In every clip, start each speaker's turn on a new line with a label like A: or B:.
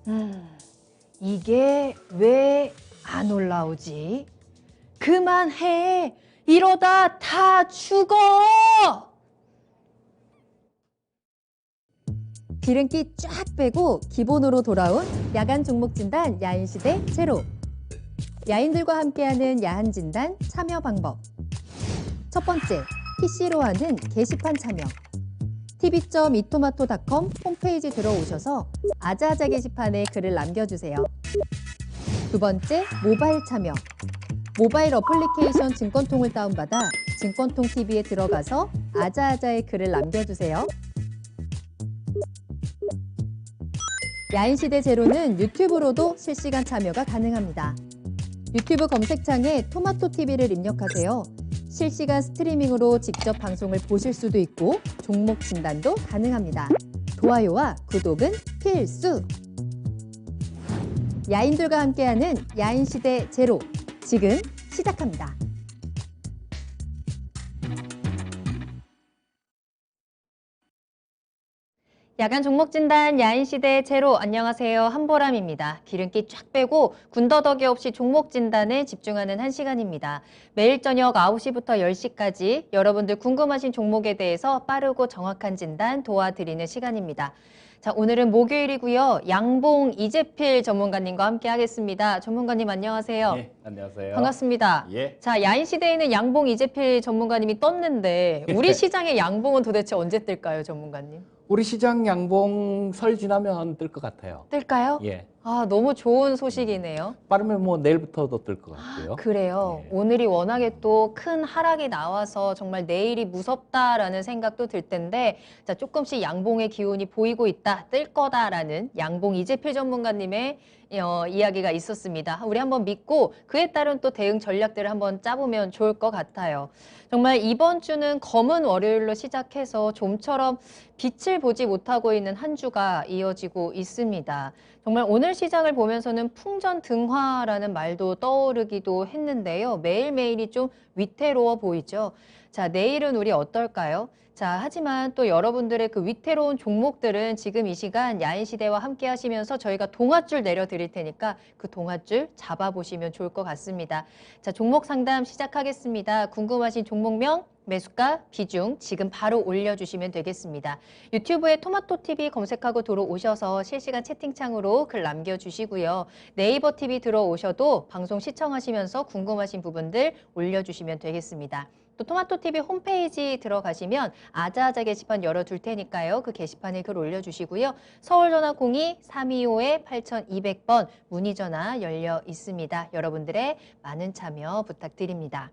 A: 음, 이게 왜 안 올라오지? 그만해! 이러다 다 죽어!
B: 기름기 쫙 빼고 기본으로 돌아온 야간 종목 진단 야인시대 제로. 야인들과 함께하는 야한 진단 참여 방법. 첫 번째, PC로 하는 게시판 참여. tv.이토마토.com 홈페이지 들어오셔서 아자아자 게시판에 글을 남겨주세요. 두 번째, 모바일 참여. 모바일 어플리케이션 증권통을 다운받아 증권통 TV에 들어가서 아자아자의 글을 남겨주세요. 야인시대 제로는 유튜브로도 실시간 참여가 가능합니다. 유튜브 검색창에 토마토 TV를 입력하세요. 실시간 스트리밍으로 직접 방송을 보실 수도 있고 종목 진단도 가능합니다. 좋아요와 구독은 필수! 야인들과 함께하는 야인시대 제로, 지금 시작합니다.
A: 야간 종목 진단 야인시대 제로, 안녕하세요. 한보람입니다. 기름기 쫙 빼고 군더더기 없이 종목 진단에 집중하는 한 시간입니다. 매일 저녁 9시부터 10시까지 여러분들 궁금하신 종목에 대해서 빠르고 정확한 진단 도와드리는 시간입니다. 자, 오늘은 목요일이고요. 양봉 이재필 전문가님과 함께 하겠습니다. 전문가님 안녕하세요.
C: 네, 안녕하세요.
A: 반갑습니다.
C: 예.
A: 자, 야인시대에는 양봉 이재필 전문가님이 떴는데 우리 시장의 양봉은 도대체 언제 뜰까요, 전문가님?
C: 우리 시장 양봉 설 지나면 뜰 것 같아요.
A: 뜰까요?
C: 예.
A: 아, 너무 좋은 소식이네요.
C: 빠르면 뭐 내일부터도 뜰 것 같고요.
A: 그래요.
C: 예.
A: 오늘이 워낙에 또 큰 하락이 나와서 정말 내일이 무섭다라는 생각도 들 텐데, 자, 조금씩 양봉의 기운이 보이고 있다, 뜰 거다라는 양봉 이재필 전문가님의 이야기가 있었습니다. 우리 한번 믿고 그에 따른 또 대응 전략들을 한번 짜보면 좋을 것 같아요. 정말 이번 주는 검은 월요일로 시작해서 좀처럼 빛을 보지 못하고 있는 한 주가 이어지고 있습니다. 정말 오늘 시장을 보면서는 풍전등화라는 말도 떠오르기도 했는데요. 매일매일이 좀 위태로워 보이죠. 자, 내일은 우리 어떨까요? 자, 하지만 또 여러분들의 그 위태로운 종목들은 지금 이 시간 야인시대와 함께 하시면서 저희가 동아줄 내려드릴 테니까 그 동아줄 잡아보시면 좋을 것 같습니다. 자, 종목 상담 시작하겠습니다. 궁금하신 종목명, 매수가, 비중 지금 바로 올려주시면 되겠습니다. 유튜브에 토마토TV 검색하고 들어오셔서 실시간 채팅창으로 글 남겨주시고요. 네이버 TV 들어오셔도 방송 시청하시면서 궁금하신 부분들 올려주시면 되겠습니다. 또 토마토TV 홈페이지 들어가시면 아자아자 게시판 열어둘 테니까요. 그 게시판에 글 올려주시고요. 서울전화 02-325-8200번 문의전화 열려 있습니다. 여러분들의 많은 참여 부탁드립니다.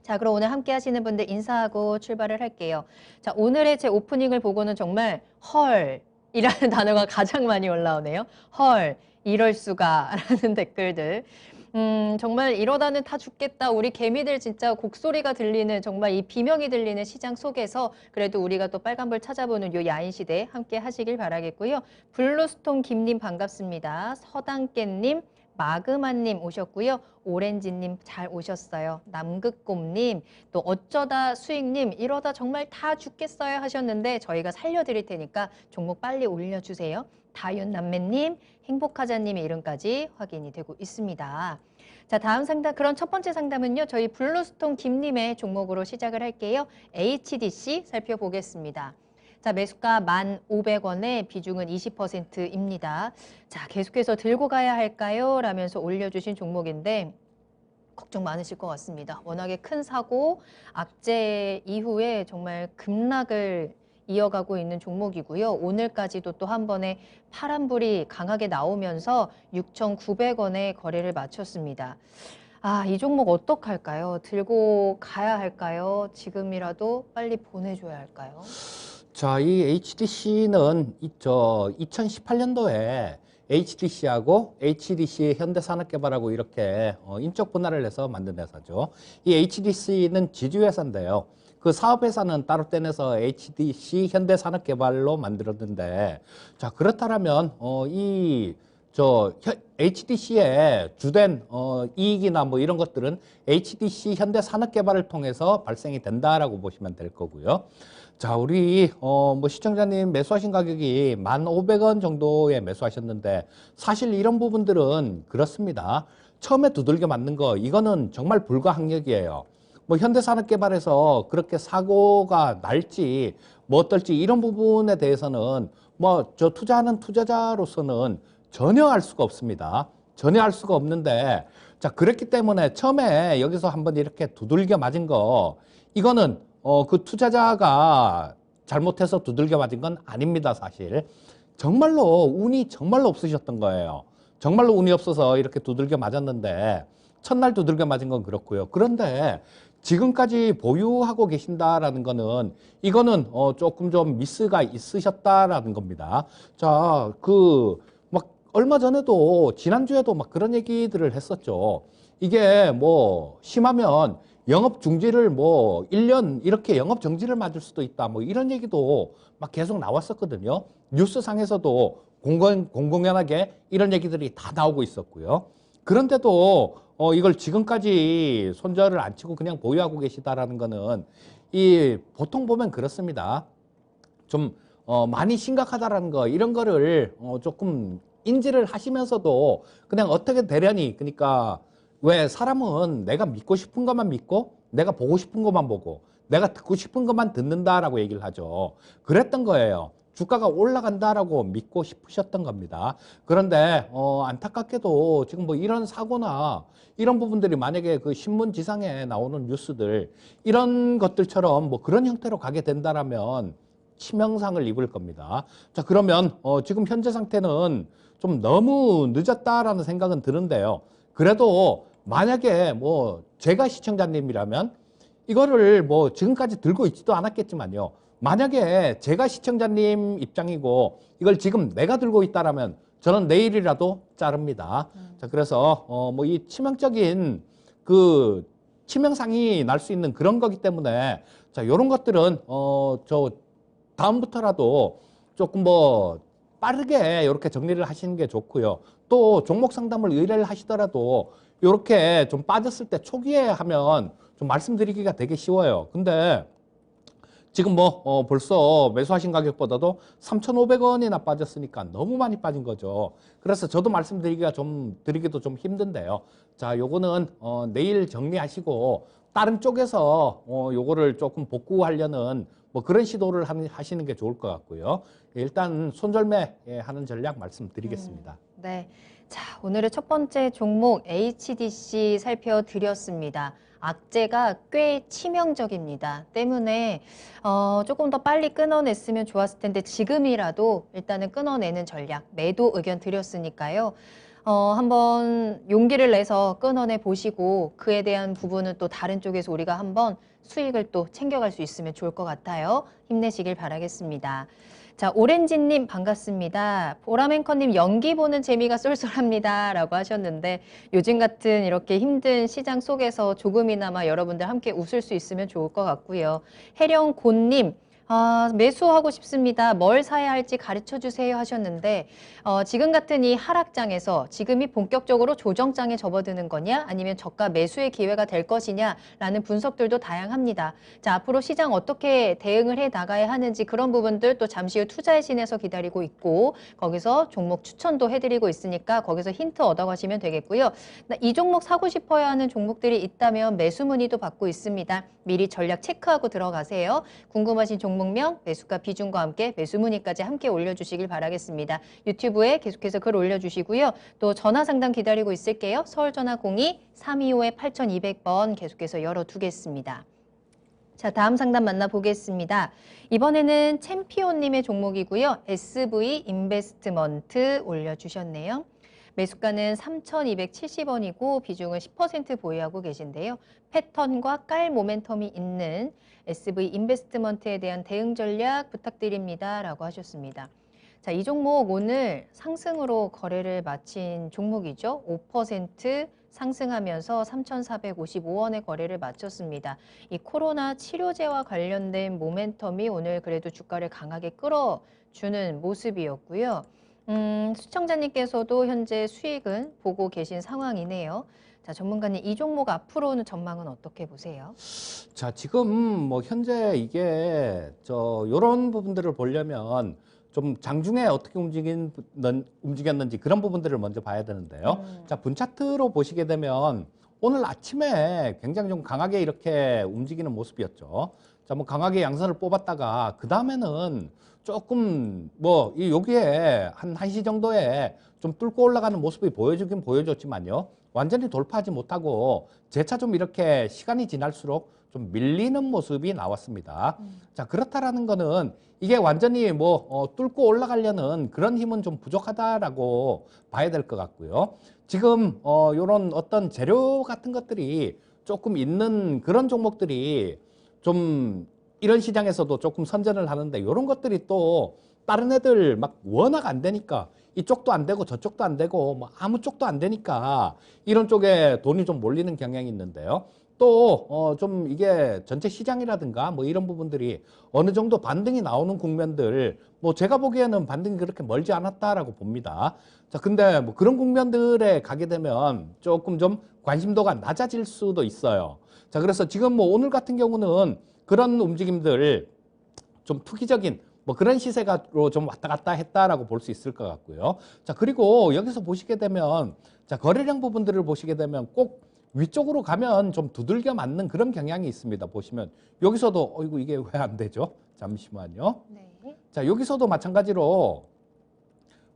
A: 자, 그럼 오늘 함께 하시는 분들 인사하고 출발을 할게요. 자, 오늘의 제 오프닝을 보고는 정말 헐 이라는 단어가 가장 많이 올라오네요. 헐, 이럴 수가 라는 댓글들. 정말 이러다는 다 죽겠다. 우리 개미들 진짜 곡소리가 들리는 정말 이 비명이 들리는 시장 속에서 그래도 우리가 또 빨간불 찾아보는 요 야인시대 함께 하시길 바라겠고요. 블루스톤 김님 반갑습니다. 서당깻님, 마그마님 오셨고요. 오렌지님 잘 오셨어요. 남극곰님, 또 어쩌다 수익님, 이러다 정말 다 죽겠어요 하셨는데 저희가 살려드릴 테니까 종목 빨리 올려주세요. 다윤남매님, 행복하자님의 이름까지 확인이 되고 있습니다. 자, 다음 상담, 그런 첫 번째 상담은요. 저희 블루스톤 김님의 종목으로 시작을 할게요. HDC 살펴보겠습니다. 자, 매수가 1,500원에 비중은 20%입니다. 자, 계속해서 들고 가야 할까요? 라면서 올려주신 종목인데 걱정 많으실 것 같습니다. 워낙에 큰 사고, 악재 이후에 정말 급락을 이어가고 있는 종목이고요. 오늘까지도 또 한 번에 파란불이 강하게 나오면서 6,900원에 거래를 마쳤습니다. 아, 이 종목 어떡할까요? 들고 가야 할까요? 지금이라도 빨리 보내줘야 할까요?
C: 자, 이 HDC는 2018년도에 HDC하고 HDC 현대산업개발하고 이렇게 인적 분할을 해서 만든 회사죠. 이 HDC는 지주회사인데요. 그 사업회사는 따로 떼내서 HDC 현대산업개발로 만들었는데, 자, 그렇다면 HDC의 주된 이익이나 뭐 이런 것들은 HDC 현대산업개발을 통해서 발생이 된다라고 보시면 될 거고요. 자, 우리 뭐 시청자님 매수하신 가격이 1,500원 정도에 매수하셨는데 사실 이런 부분들은 그렇습니다. 처음에 두들겨 맞는 거 이거는 정말 불가항력이에요. 뭐 현대산업개발에서 그렇게 사고가 날지 뭐 어떨지 이런 부분에 대해서는 뭐 저 투자하는 투자자로서는 전혀 알 수가 없습니다. 전혀 알 수가 없는데 자, 그렇기 때문에 처음에 여기서 한번 이렇게 두들겨 맞은 거 이거는 그 투자자가 잘못해서 두들겨 맞은 건 아닙니다, 사실. 정말로 운이 정말로 없으셨던 거예요. 정말로 운이 없어서 이렇게 두들겨 맞았는데 첫날 두들겨 맞은 건 그렇고요. 그런데 지금까지 보유하고 계신다라는 거는 이거는 조금 좀 미스가 있으셨다라는 겁니다. 자, 막 얼마 전에도 지난주에도 막 그런 얘기들을 했었죠. 이게 뭐 심하면 영업 중지를 뭐 1년 이렇게 영업 정지를 맞을 수도 있다. 뭐 이런 얘기도 막 계속 나왔었거든요. 뉴스상에서도 공공연하게 이런 얘기들이 다 나오고 있었고요. 그런데도 이걸 지금까지 손절을 안 치고 그냥 보유하고 계시다라는 거는 이 보통 보면 그렇습니다. 좀 많이 심각하다라는 거 이런 거를 조금 인지를 하시면서도 그냥 어떻게 되려니 그러니까 왜 사람은 내가 믿고 싶은 것만 믿고 내가 보고 싶은 것만 보고 내가 듣고 싶은 것만 듣는다라고 얘기를 하죠. 그랬던 거예요. 주가가 올라간다라고 믿고 싶으셨던 겁니다. 그런데 안타깝게도 지금 뭐 이런 사고나 이런 부분들이 만약에 그 신문 지상에 나오는 뉴스들 이런 것들처럼 뭐 그런 형태로 가게 된다라면 치명상을 입을 겁니다. 자, 그러면 지금 현재 상태는 좀 너무 늦었다라는 생각은 드는데요. 그래도 만약에 뭐 제가 시청자님이라면 이거를 뭐 지금까지 들고 있지도 않았겠지만요. 만약에 제가 시청자님 입장이고 이걸 지금 내가 들고 있다라면 저는 내일이라도 자릅니다. 자, 그래서 뭐 이 치명적인 그 치명상이 날 수 있는 그런 거기 때문에 자, 요런 것들은 저 다음부터라도 조금 뭐 빠르게 이렇게 정리를 하시는 게 좋고요. 또 종목 상담을 의뢰를 하시더라도 이렇게 좀 빠졌을 때 초기에 하면 좀 말씀드리기가 되게 쉬워요. 근데 지금 뭐 벌써 매수하신 가격보다도 3,500원이나 빠졌으니까 너무 많이 빠진 거죠. 그래서 저도 말씀드리기가 드리기도 좀 힘든데요. 자, 요거는 내일 정리하시고 다른 쪽에서 요거를 조금 복구하려는 뭐 그런 시도를 하시는 게 좋을 것 같고요. 일단 손절매 하는 전략 말씀드리겠습니다.
A: 네. 자, 오늘의 첫 번째 종목 HDC 살펴드렸습니다. 악재가 꽤 치명적입니다. 때문에 조금 더 빨리 끊어냈으면 좋았을 텐데 지금이라도 일단은 끊어내는 전략, 매도 의견 드렸으니까요. 한번 용기를 내서 끊어내 보시고 그에 대한 부분은 또 다른 쪽에서 우리가 한번 수익을 또 챙겨갈 수 있으면 좋을 것 같아요. 힘내시길 바라겠습니다. 자, 오렌지님 반갑습니다. 보라맨커님 연기 보는 재미가 쏠쏠합니다. 라고 하셨는데 요즘 같은 이렇게 힘든 시장 속에서 조금이나마 여러분들 함께 웃을 수 있으면 좋을 것 같고요. 해령곤님 매수하고 싶습니다. 뭘 사야 할지 가르쳐 주세요 하셨는데 지금 같은 이 하락장에서 지금이 본격적으로 조정장에 접어드는 거냐 아니면 저가 매수의 기회가 될 것이냐라는 분석들도 다양합니다. 자, 앞으로 시장 어떻게 대응을 해 나가야 하는지 그런 부분들 또 잠시 후 투자의 신에서 기다리고 있고 거기서 종목 추천도 해드리고 있으니까 거기서 힌트 얻어가시면 되겠고요. 이 종목 사고 싶어야 하는 종목들이 있다면 매수 문의도 받고 있습니다. 미리 전략 체크하고 들어가세요. 궁금하신 종목명, 매수가 비중과 함께 매수 문의까지 함께 올려주시길 바라겠습니다. 유튜브에 계속해서 글 올려주시고요. 또 전화 상담 기다리고 있을게요. 서울 전화 02-325-8200번 계속해서 열어두겠습니다. 자, 다음 상담 만나보겠습니다. 이번에는 챔피온님의 종목이고요. SV 인베스트먼트 올려주셨네요. 매수가는 3,270원이고 비중을 10% 보유하고 계신데요. 패턴과 깔 모멘텀이 있는 SV 인베스트먼트에 대한 대응 전략 부탁드립니다. 라고 하셨습니다. 자, 이 종목 오늘 상승으로 거래를 마친 종목이죠. 5% 상승하면서 3,455원의 거래를 마쳤습니다. 이 코로나 치료제와 관련된 모멘텀이 오늘 그래도 주가를 강하게 끌어주는 모습이었고요. 시청자님께서도 현재 수익은 보고 계신 상황이네요. 자, 전문가님, 이 종목 앞으로는 전망은 어떻게 보세요?
C: 자, 지금 뭐 현재 이게 요런 부분들을 보려면 좀 장중에 어떻게 움직였는지 그런 부분들을 먼저 봐야 되는데요. 자, 분차트로 보시게 되면 오늘 아침에 굉장히 좀 강하게 이렇게 움직이는 모습이었죠. 자, 뭐 강하게 양선을 뽑았다가 그 다음에는 조금 뭐 여기에 한 1시 정도에 좀 뚫고 올라가는 모습이 보여주긴 보여줬지만요. 완전히 돌파하지 못하고 재차 좀 이렇게 시간이 지날수록 좀 밀리는 모습이 나왔습니다. 자, 그렇다라는 거는 이게 완전히 뭐 뚫고 올라가려는 그런 힘은 좀 부족하다라고 봐야 될 것 같고요. 지금 요런 어떤 재료 같은 것들이 조금 있는 그런 종목들이 좀 이런 시장에서도 조금 선전을 하는데 이런 것들이 또 다른 애들 막 워낙 안 되니까 이쪽도 안 되고 저쪽도 안 되고 뭐 아무 쪽도 안 되니까 이런 쪽에 돈이 좀 몰리는 경향이 있는데요. 또 좀 이게 전체 시장이라든가 뭐 이런 부분들이 어느 정도 반등이 나오는 국면들 뭐 제가 보기에는 반등이 그렇게 멀지 않았다라고 봅니다. 자, 근데 뭐 그런 국면들에 가게 되면 조금 좀 관심도가 낮아질 수도 있어요. 자, 그래서 지금 뭐 오늘 같은 경우는 그런 움직임들 좀 투기적인 뭐 그런 시세가로 좀 왔다 갔다 했다라고 볼 수 있을 것 같고요. 자, 그리고 여기서 보시게 되면 자, 거래량 부분들을 보시게 되면 꼭 위쪽으로 가면 좀 두들겨 맞는 그런 경향이 있습니다. 보시면 여기서도 어이구 이게 왜 안 되죠? 잠시만요.
A: 네.
C: 자, 여기서도 마찬가지로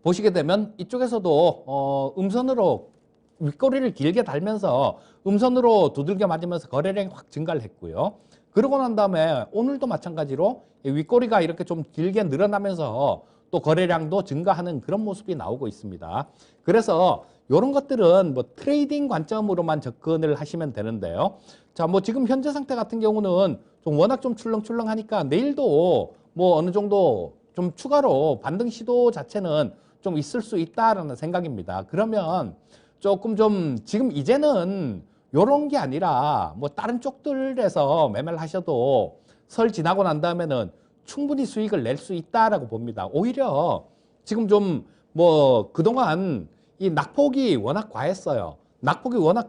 C: 보시게 되면 이쪽에서도 음선으로 윗꼬리를 길게 달면서 음선으로 두들겨 맞으면서 거래량이 확 증가를 했고요. 그러고 난 다음에 오늘도 마찬가지로 윗꼬리가 이렇게 좀 길게 늘어나면서 또 거래량도 증가하는 그런 모습이 나오고 있습니다. 그래서 이런 것들은 뭐 트레이딩 관점으로만 접근을 하시면 되는데요. 자, 뭐 지금 현재 상태 같은 경우는 좀 워낙 좀 출렁출렁하니까 내일도 뭐 어느 정도 좀 추가로 반등 시도 자체는 좀 있을 수 있다라는 생각입니다. 그러면 조금 좀 지금 이제는 요런 게 아니라 뭐 다른 쪽들에서 매매를 하셔도 설 지나고 난 다음에는 충분히 수익을 낼 수 있다라고 봅니다. 오히려 지금 좀 뭐 그동안 이 낙폭이 워낙 과했어요. 낙폭이 워낙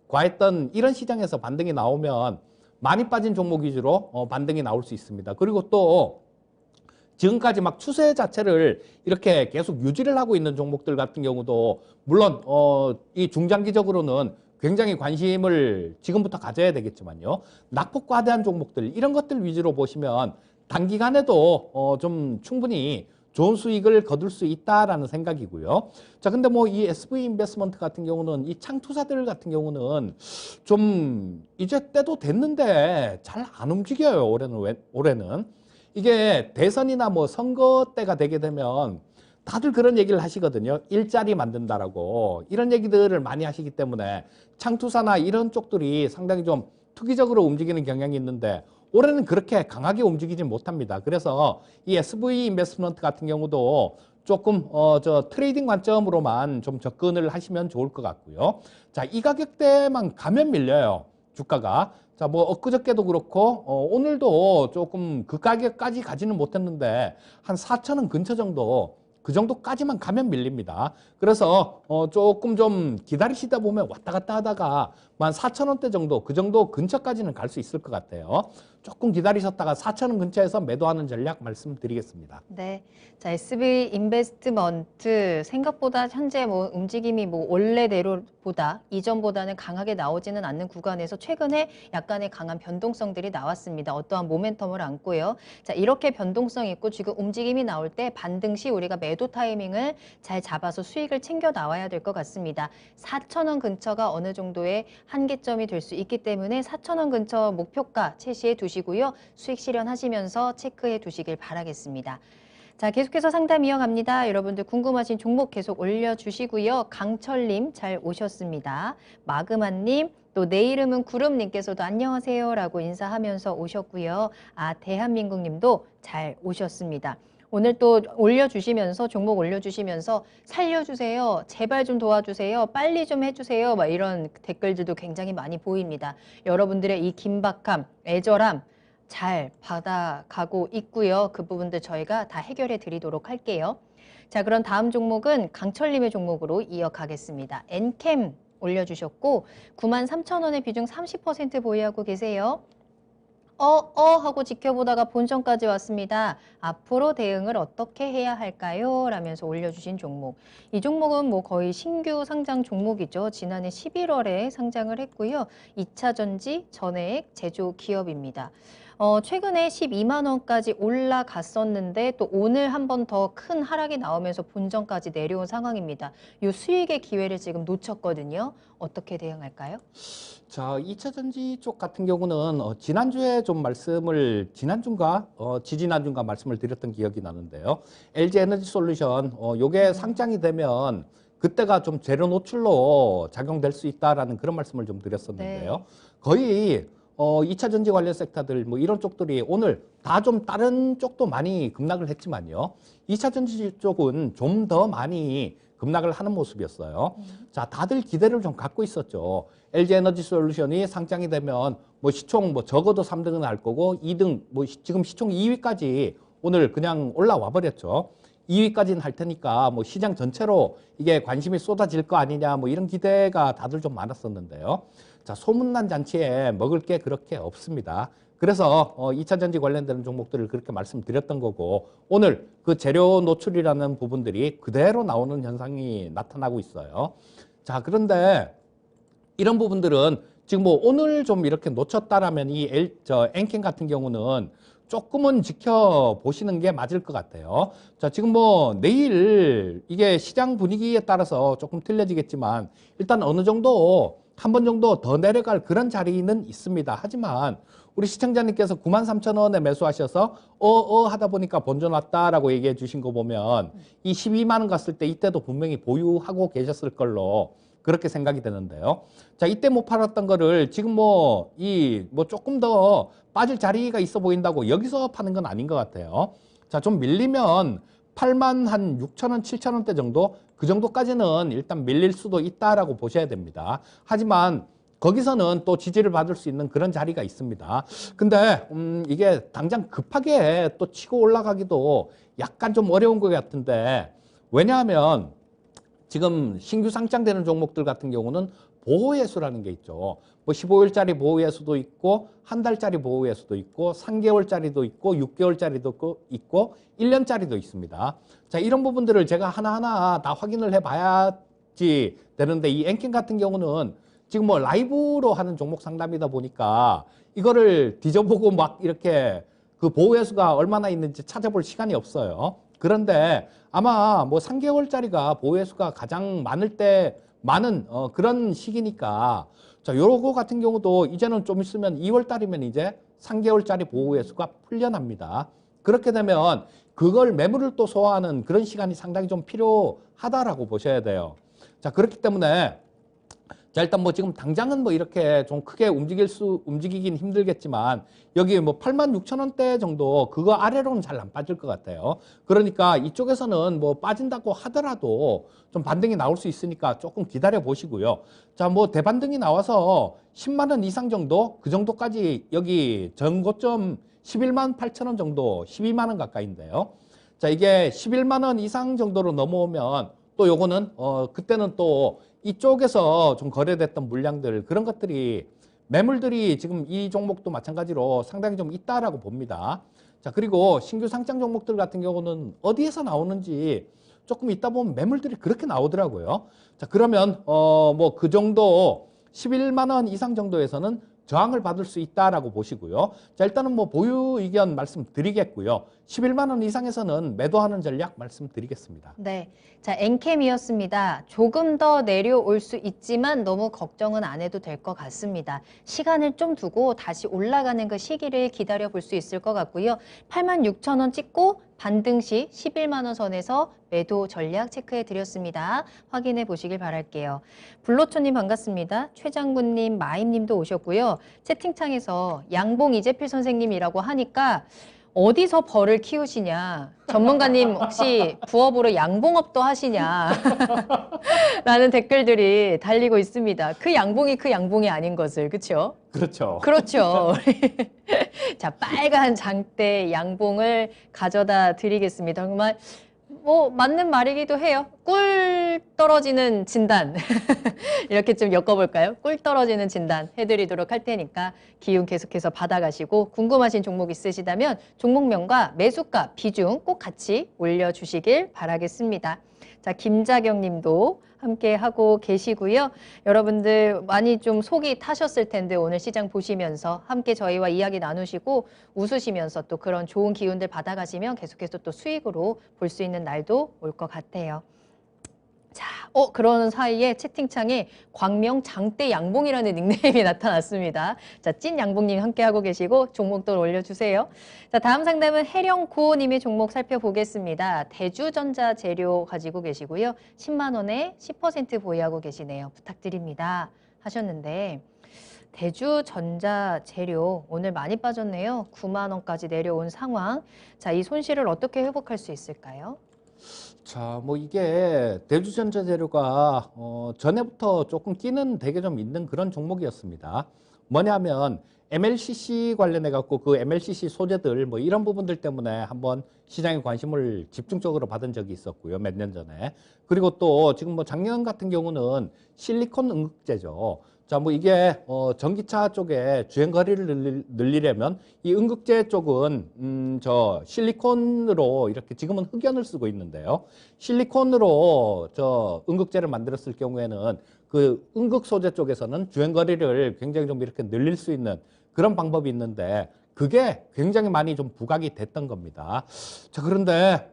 C: 과했던 이런 시장에서 반등이 나오면 많이 빠진 종목 위주로 반등이 나올 수 있습니다. 그리고 또 지금까지 막 추세 자체를 이렇게 계속 유지를 하고 있는 종목들 같은 경우도 물론 이 중장기적으로는 굉장히 관심을 지금부터 가져야 되겠지만요. 낙폭 과대한 종목들 이런 것들 위주로 보시면 단기간에도 좀 충분히 좋은 수익을 거둘 수 있다라는 생각이고요. 자, 근데 뭐 이 SV 인베스트먼트 같은 경우는 이 창투사들 같은 경우는 좀 이제 때도 됐는데 잘 안 움직여요. 올해는. 이게 대선이나 뭐 선거 때가 되게 되면 다들 그런 얘기를 하시거든요. 일자리 만든다라고. 이런 얘기들을 많이 하시기 때문에 창투사나 이런 쪽들이 상당히 좀 투기적으로 움직이는 경향이 있는데 올해는 그렇게 강하게 움직이지 못합니다. 그래서 이 SV 인베스트먼트 같은 경우도 조금 트레이딩 관점으로만 좀 접근을 하시면 좋을 것 같고요. 자, 이 가격대만 가면 밀려요. 주가가. 자, 뭐 엊그저께도 그렇고 오늘도 조금 그 가격까지 가지는 못했는데 한 4,000원 근처 정도 그 정도까지만 가면 밀립니다. 그래서 조금 좀 기다리시다 보면 왔다 갔다 하다가 한 4,000원대 정도 그 정도 근처까지는 갈 수 있을 것 같아요. 조금 기다리셨다가 4,000원 근처에서 매도하는 전략 말씀드리겠습니다.
A: 네. 자, SV 인베스트먼트 생각보다 현재 뭐 움직임이 뭐 원래대로보다 이전보다는 강하게 나오지는 않는 구간에서 최근에 약간의 강한 변동성들이 나왔습니다. 어떠한 모멘텀을 안고요. 자, 이렇게 변동성 있고 지금 움직임이 나올 때 반등 시 우리가 매도 타이밍을 잘 잡아서 수익을 챙겨 나와야 될 것 같습니다. 4,000원 근처가 어느 정도의 한계점이 될 수 있기 때문에 4,000원 근처 목표가 채시해 두시고요. 수익 실현하시면서 체크해 두시길 바라겠습니다. 자, 계속해서 상담 이어갑니다. 여러분들 궁금하신 종목 계속 올려주시고요. 강철님 잘 오셨습니다. 마그마님, 또 내 이름은 구름님께서도 안녕하세요 라고 인사하면서 오셨고요. 아, 대한민국님도 잘 오셨습니다. 오늘 또 올려주시면서 종목 올려주시면서 살려주세요. 제발 좀 도와주세요. 빨리 좀 해주세요. 막 이런 댓글들도 굉장히 많이 보입니다. 여러분들의 이 긴박함, 애절함 잘 받아가고 있고요. 그 부분들 저희가 다 해결해 드리도록 할게요. 자, 그럼 다음 종목은 강철님의 종목으로 이어가겠습니다. 엔캠 올려주셨고 93,000원의 비중 30% 보유하고 계세요. 하고 지켜보다가 본전까지 왔습니다. 앞으로 대응을 어떻게 해야 할까요? 라면서 올려주신 종목. 이 종목은 뭐 거의 신규 상장 종목이죠. 지난해 11월에 상장을 했고요. 2차 전지, 전해액, 제조 기업입니다. 최근에 12만 원까지 올라갔었는데 또 오늘 한 번 더 큰 하락이 나오면서 본전까지 내려온 상황입니다. 이 수익의 기회를 지금 놓쳤거든요. 어떻게 대응할까요?
C: 자, 2차 전지 쪽 같은 경우는 지난주에 좀 지난주인가 지지난주인가 말씀을 드렸던 기억이 나는데요. LG 에너지 솔루션 요게 상장이 되면 그때가 좀 재료 노출로 작용될 수 있다라는 그런 말씀을 좀 드렸었는데요.
A: 네.
C: 거의 2차 전지 관련 섹터들 뭐 이런 쪽들이 오늘 다 좀 다른 쪽도 많이 급락을 했지만요. 2차 전지 쪽은 좀 더 많이 급락을 하는 모습이었어요. 자, 다들 기대를 좀 갖고 있었죠. LG 에너지 솔루션이 상장이 되면 뭐 시총 뭐 적어도 3등은 할 거고 2등 뭐 지금 시총 2위까지 오늘 그냥 올라와 버렸죠. 2위까지는 할 테니까 뭐 시장 전체로 이게 관심이 쏟아질 거 아니냐 뭐 이런 기대가 다들 좀 많았었는데요. 자, 소문난 잔치에 먹을 게 그렇게 없습니다. 그래서 2차 전지 관련되는 종목들을 그렇게 말씀드렸던 거고 오늘 그 재료 노출이라는 부분들이 그대로 나오는 현상이 나타나고 있어요. 자, 그런데 이런 부분들은 지금 뭐 오늘 좀 이렇게 놓쳤다라면 엔캠 같은 경우는 조금은 지켜보시는 게 맞을 것 같아요. 자, 지금 뭐 내일 이게 시장 분위기에 따라서 조금 틀려지겠지만 일단 어느 정도 한 번 정도 더 내려갈 그런 자리는 있습니다. 하지만 우리 시청자님께서 93,000원에 매수하셔서 하다 보니까 본전 왔다라고 얘기해 주신 거 보면 이 12만 원 갔을 때 이때도 분명히 보유하고 계셨을 걸로 그렇게 생각이 되는데요. 자, 이때 못 팔았던 거를 지금 뭐 조금 더 빠질 자리가 있어 보인다고 여기서 파는 건 아닌 것 같아요. 자, 좀 밀리면 8만 한 6,000원, 7,000원대 정도 그 정도까지는 일단 밀릴 수도 있다라고 보셔야 됩니다. 하지만 거기서는 또 지지를 받을 수 있는 그런 자리가 있습니다. 근데 이게 당장 급하게 또 치고 올라가기도 약간 좀 어려운 것 같은데 왜냐하면 지금 신규 상장되는 종목들 같은 경우는 보호예수라는 게 있죠. 뭐 15일짜리 보호예수도 있고 한 달짜리 보호예수도 있고 3개월짜리도 있고 6개월짜리도 있고 1년짜리도 있습니다. 자, 이런 부분들을 제가 하나하나 다 확인을 해봐야지 되는데 이 엔캠 같은 경우는 지금 뭐 라이브로 하는 종목 상담이다 보니까 이거를 뒤져보고 막 이렇게 그 보호예수가 얼마나 있는지 찾아볼 시간이 없어요. 그런데 아마 뭐 3개월짜리가 보호예수가 가장 많은 그런 시기니까 자, 요거 같은 경우도 이제는 좀 있으면 2월 달이면 이제 3개월짜리 보호예수가 풀려납니다. 그렇게 되면 그걸 매물을 또 소화하는 그런 시간이 상당히 좀 필요하다라고 보셔야 돼요. 자, 그렇기 때문에 자, 일단 뭐 지금 당장은 뭐 이렇게 좀 크게 움직이긴 힘들겠지만 여기 뭐 86,000원대 정도 그거 아래로는 잘 안 빠질 것 같아요. 그러니까 이쪽에서는 뭐 빠진다고 하더라도 좀 반등이 나올 수 있으니까 조금 기다려 보시고요. 자, 뭐 대반등이 나와서 10만 원 이상 정도 그 정도까지 여기 전고점 11만 8천 원 정도 12만 원 가까이인데요. 자, 이게 11만 원 이상 정도로 넘어오면 또 요거는 그때는 또 이쪽에서 좀 거래됐던 물량들 그런 것들이 매물들이 지금 이 종목도 마찬가지로 상당히 좀 있다라고 봅니다. 자, 그리고 신규 상장 종목들 같은 경우는 어디에서 나오는지 조금 있다 보면 매물들이 그렇게 나오더라고요. 자, 그러면 뭐 그 정도 11만 원 이상 정도에서는 저항을 받을 수 있다라고 보시고요. 자, 일단은 뭐 보유 의견 말씀드리겠고요. 11만 원 이상에서는 매도하는 전략 말씀드리겠습니다.
A: 네. 자, 엔캠이었습니다. 조금 더 내려올 수 있지만 너무 걱정은 안 해도 될 것 같습니다. 시간을 좀 두고 다시 올라가는 그 시기를 기다려 볼 수 있을 것 같고요. 86,000원 찍고 반등 시 11만 원 선에서 매도 전략 체크해 드렸습니다. 확인해 보시길 바랄게요. 불로초님 반갑습니다. 최장군님, 마임님도 오셨고요. 채팅창에서 양봉 이재필 선생님이라고 하니까 어디서 벌을 키우시냐. 전문가님 혹시 부업으로 양봉업도 하시냐. 라는 댓글들이 달리고 있습니다. 그 양봉이 아닌 것을, 그렇죠?
C: 그렇죠.
A: 그렇죠. 자, 빨간 장대 양봉을 가져다 드리겠습니다. 정말 뭐 맞는 말이기도 해요. 꿀 떨어지는 진단 이렇게 좀 엮어볼까요? 꿀 떨어지는 진단 해드리도록 할 테니까 기운 계속해서 받아가시고 궁금하신 종목 있으시다면 종목명과 매수가 비중 꼭 같이 올려주시길 바라겠습니다. 자, 김자경 님도 함께 하고 계시고요. 여러분들 많이 좀 속이 타셨을 텐데 오늘 시장 보시면서 함께 저희와 이야기 나누시고 웃으시면서 또 그런 좋은 기운들 받아가시면 계속해서 또 수익으로 볼 수 있는 날도 올 것 같아요. 자, 그러는 사이에 채팅창에 광명 장대 양봉이라는 닉네임이 나타났습니다. 자, 찐 양봉님 함께하고 계시고 종목도 올려주세요. 자, 다음 상담은 해령구호님의 종목 살펴보겠습니다. 대주전자 재료 가지고 계시고요. 10만 원에 10% 보유하고 계시네요. 부탁드립니다. 하셨는데 대주전자 재료 오늘 많이 빠졌네요. 9만 원까지 내려온 상황. 자, 이 손실을 어떻게 회복할 수 있을까요?
C: 자, 뭐 이게 대주전자 재료가 전에부터 조금 끼는 되게 좀 있는 그런 종목이었습니다. 뭐냐면 MLCC 관련해 갖고 그 MLCC 소재들 뭐 이런 부분들 때문에 한번 시장에 관심을 집중적으로 받은 적이 있었고요. 몇 년 전에. 그리고 또 지금 뭐 작년 같은 경우는 실리콘 응급제죠. 자, 뭐 이게 전기차 쪽에 주행 거리를 늘리려면 이 응급제 쪽은 저 실리콘으로 이렇게 지금은 흑연을 쓰고 있는데요. 실리콘으로 저 응급제를 만들었을 경우에는 그 응급 소재 쪽에서는 주행 거리를 굉장히 좀 이렇게 늘릴 수 있는 그런 방법이 있는데 그게 굉장히 많이 좀 부각이 됐던 겁니다. 자, 그런데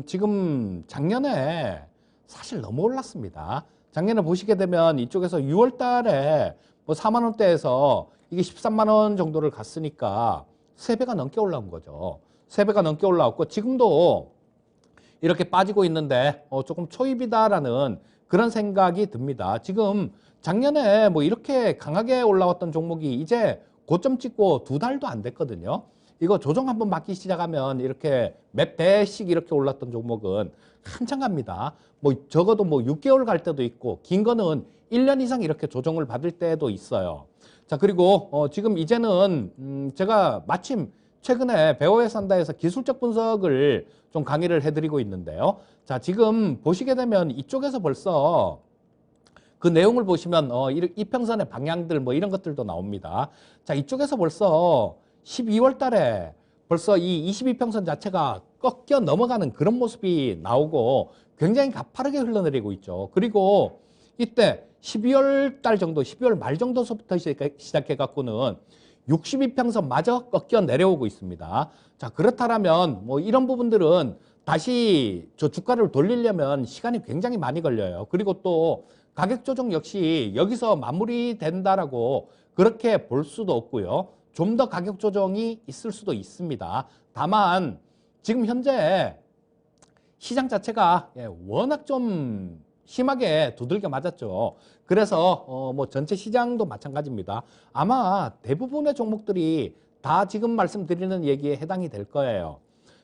C: 지금 작년에 사실 너무 올랐습니다. 작년에 보시게 되면 이쪽에서 6월 달에 뭐 4만 원대에서 이게 13만 원 정도를 갔으니까 3배가 넘게 올라온 거죠. 3배가 넘게 올라왔고 지금도 이렇게 빠지고 있는데 조금 초입이다라는 그런 생각이 듭니다. 지금 작년에 뭐 이렇게 강하게 올라왔던 종목이 이제 고점 찍고 2달도 안 됐거든요. 이거 조정 한번 받기 시작하면 이렇게 몇 배씩 이렇게 올랐던 종목은 한참 갑니다. 뭐 적어도 뭐 6개월 갈 때도 있고 긴 거는 1년 이상 이렇게 조정을 받을 때도 있어요. 자, 그리고 지금 이제는 제가 마침 최근에 배워야 산다에서 기술적 분석을 좀 강의를 해드리고 있는데요. 자, 지금 보시게 되면 이쪽에서 벌써 그 내용을 보시면 이평선의 방향들 뭐 이런 것들도 나옵니다. 자, 이쪽에서 벌써 12월 달에 벌써 이 22평선 자체가 꺾여 넘어가는 그런 모습이 나오고 굉장히 가파르게 흘러내리고 있죠. 그리고 이때 12월 달 정도, 12월 말 정도서부터 시작해 갖고는 62평선 마저 꺾여 내려오고 있습니다. 자, 그렇다면 뭐 이런 부분들은 다시 저 주가를 돌리려면 시간이 굉장히 많이 걸려요. 그리고 또 가격 조정 역시 여기서 마무리된다라고 그렇게 볼 수도 없고요. 좀 더 가격 조정이 있을 수도 있습니다. 다만 지금 현재 시장 자체가 워낙 좀 심하게 두들겨 맞았죠. 그래서 뭐 전체 시장도 마찬가지입니다. 아마 대부분의 종목들이 다 지금 말씀드리는 얘기에 해당이 될 거예요.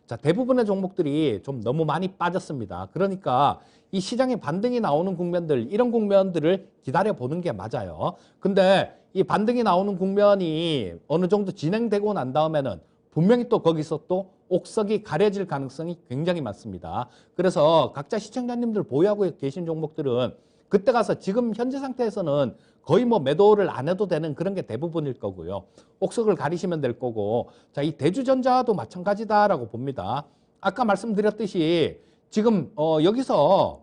C: 자, 대부분의 종목들이 좀 너무 많이 빠졌습니다. 그러니까 이 시장에 반등이 나오는 국면들, 이런 국면들을 기다려 보는 게 맞아요. 근데 이 반등이 나오는 국면이 어느 정도 진행되고 난 다음에는 분명히 또 거기서 또 옥석이 가려질 가능성이 굉장히 많습니다. 그래서 각자 시청자님들 보유하고 계신 종목들은 그때 가서 지금 현재 상태에서는 거의 뭐 매도를 안 해도 되는 그런 게 대부분일 거고요. 옥석을 가리시면 될 거고, 자, 이 대주전자도 마찬가지다라고 봅니다. 아까 말씀드렸듯이 지금 여기서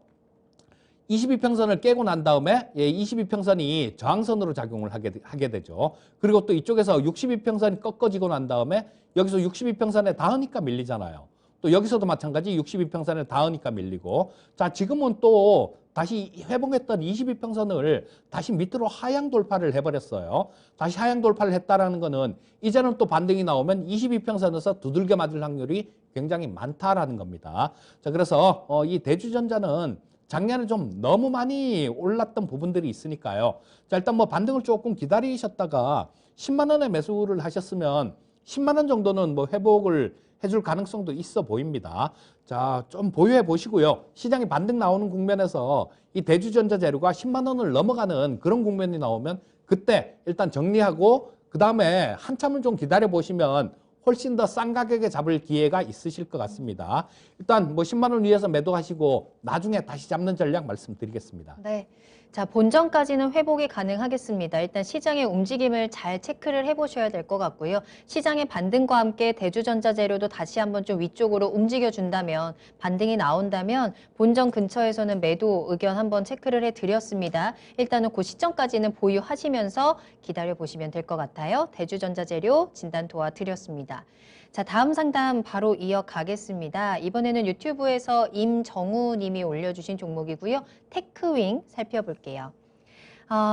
C: 22평선을 깨고 난 다음에 22평선이 저항선으로 작용을 하게 되죠. 그리고 또 이쪽에서 62평선이 꺾어지고 난 다음에 여기서 62평선에 닿으니까 밀리잖아요. 또 여기서도 마찬가지 62평선에 닿으니까 밀리고, 자, 지금은 또 다시 회복했던 22평선을 다시 밑으로 하향 돌파를 해버렸어요. 다시 하향 돌파를 했다라는 거는 이제는 또 반등이 나오면 22평선에서 두들겨 맞을 확률이 굉장히 많다라는 겁니다. 자, 그래서 이 대주전자는 작년에 좀 너무 많이 올랐던 부분들이 있으니까요. 자, 일단 뭐 반등을 조금 기다리셨다가 10만 원에 매수를 하셨으면 10만 원 정도는 뭐 회복을 해줄 가능성도 있어 보입니다. 자, 좀 보유해 보시고요. 시장이 반등 나오는 국면에서 이 대주전자 재료가 10만 원을 넘어가는 그런 국면이 나오면 그때 일단 정리하고 그 다음에 한참을 좀 기다려 보시면 훨씬 더 싼 가격에 잡을 기회가 있으실 것 같습니다. 일단 뭐 10만 원 위에서 매도하시고 나중에 다시 잡는 전략 말씀드리겠습니다.
A: 네. 자, 본전까지는 회복이 가능하겠습니다. 일단 시장의 움직임을 잘 체크를 해보셔야 될 것 같고요. 시장의 반등과 함께 대주전자재료도 다시 한번 좀 위쪽으로 움직여준다면, 반등이 나온다면 본전 근처에서는 매도 의견 한번 체크를 해드렸습니다. 일단은 그 시점까지는 보유하시면서 기다려보시면 될 것 같아요. 대주전자재료 진단 도와드렸습니다. 자, 다음 상담 바로 이어가겠습니다. 이번에는 유튜브에서 임정우 님이 올려주신 종목이고요. 테크윙 살펴볼게요.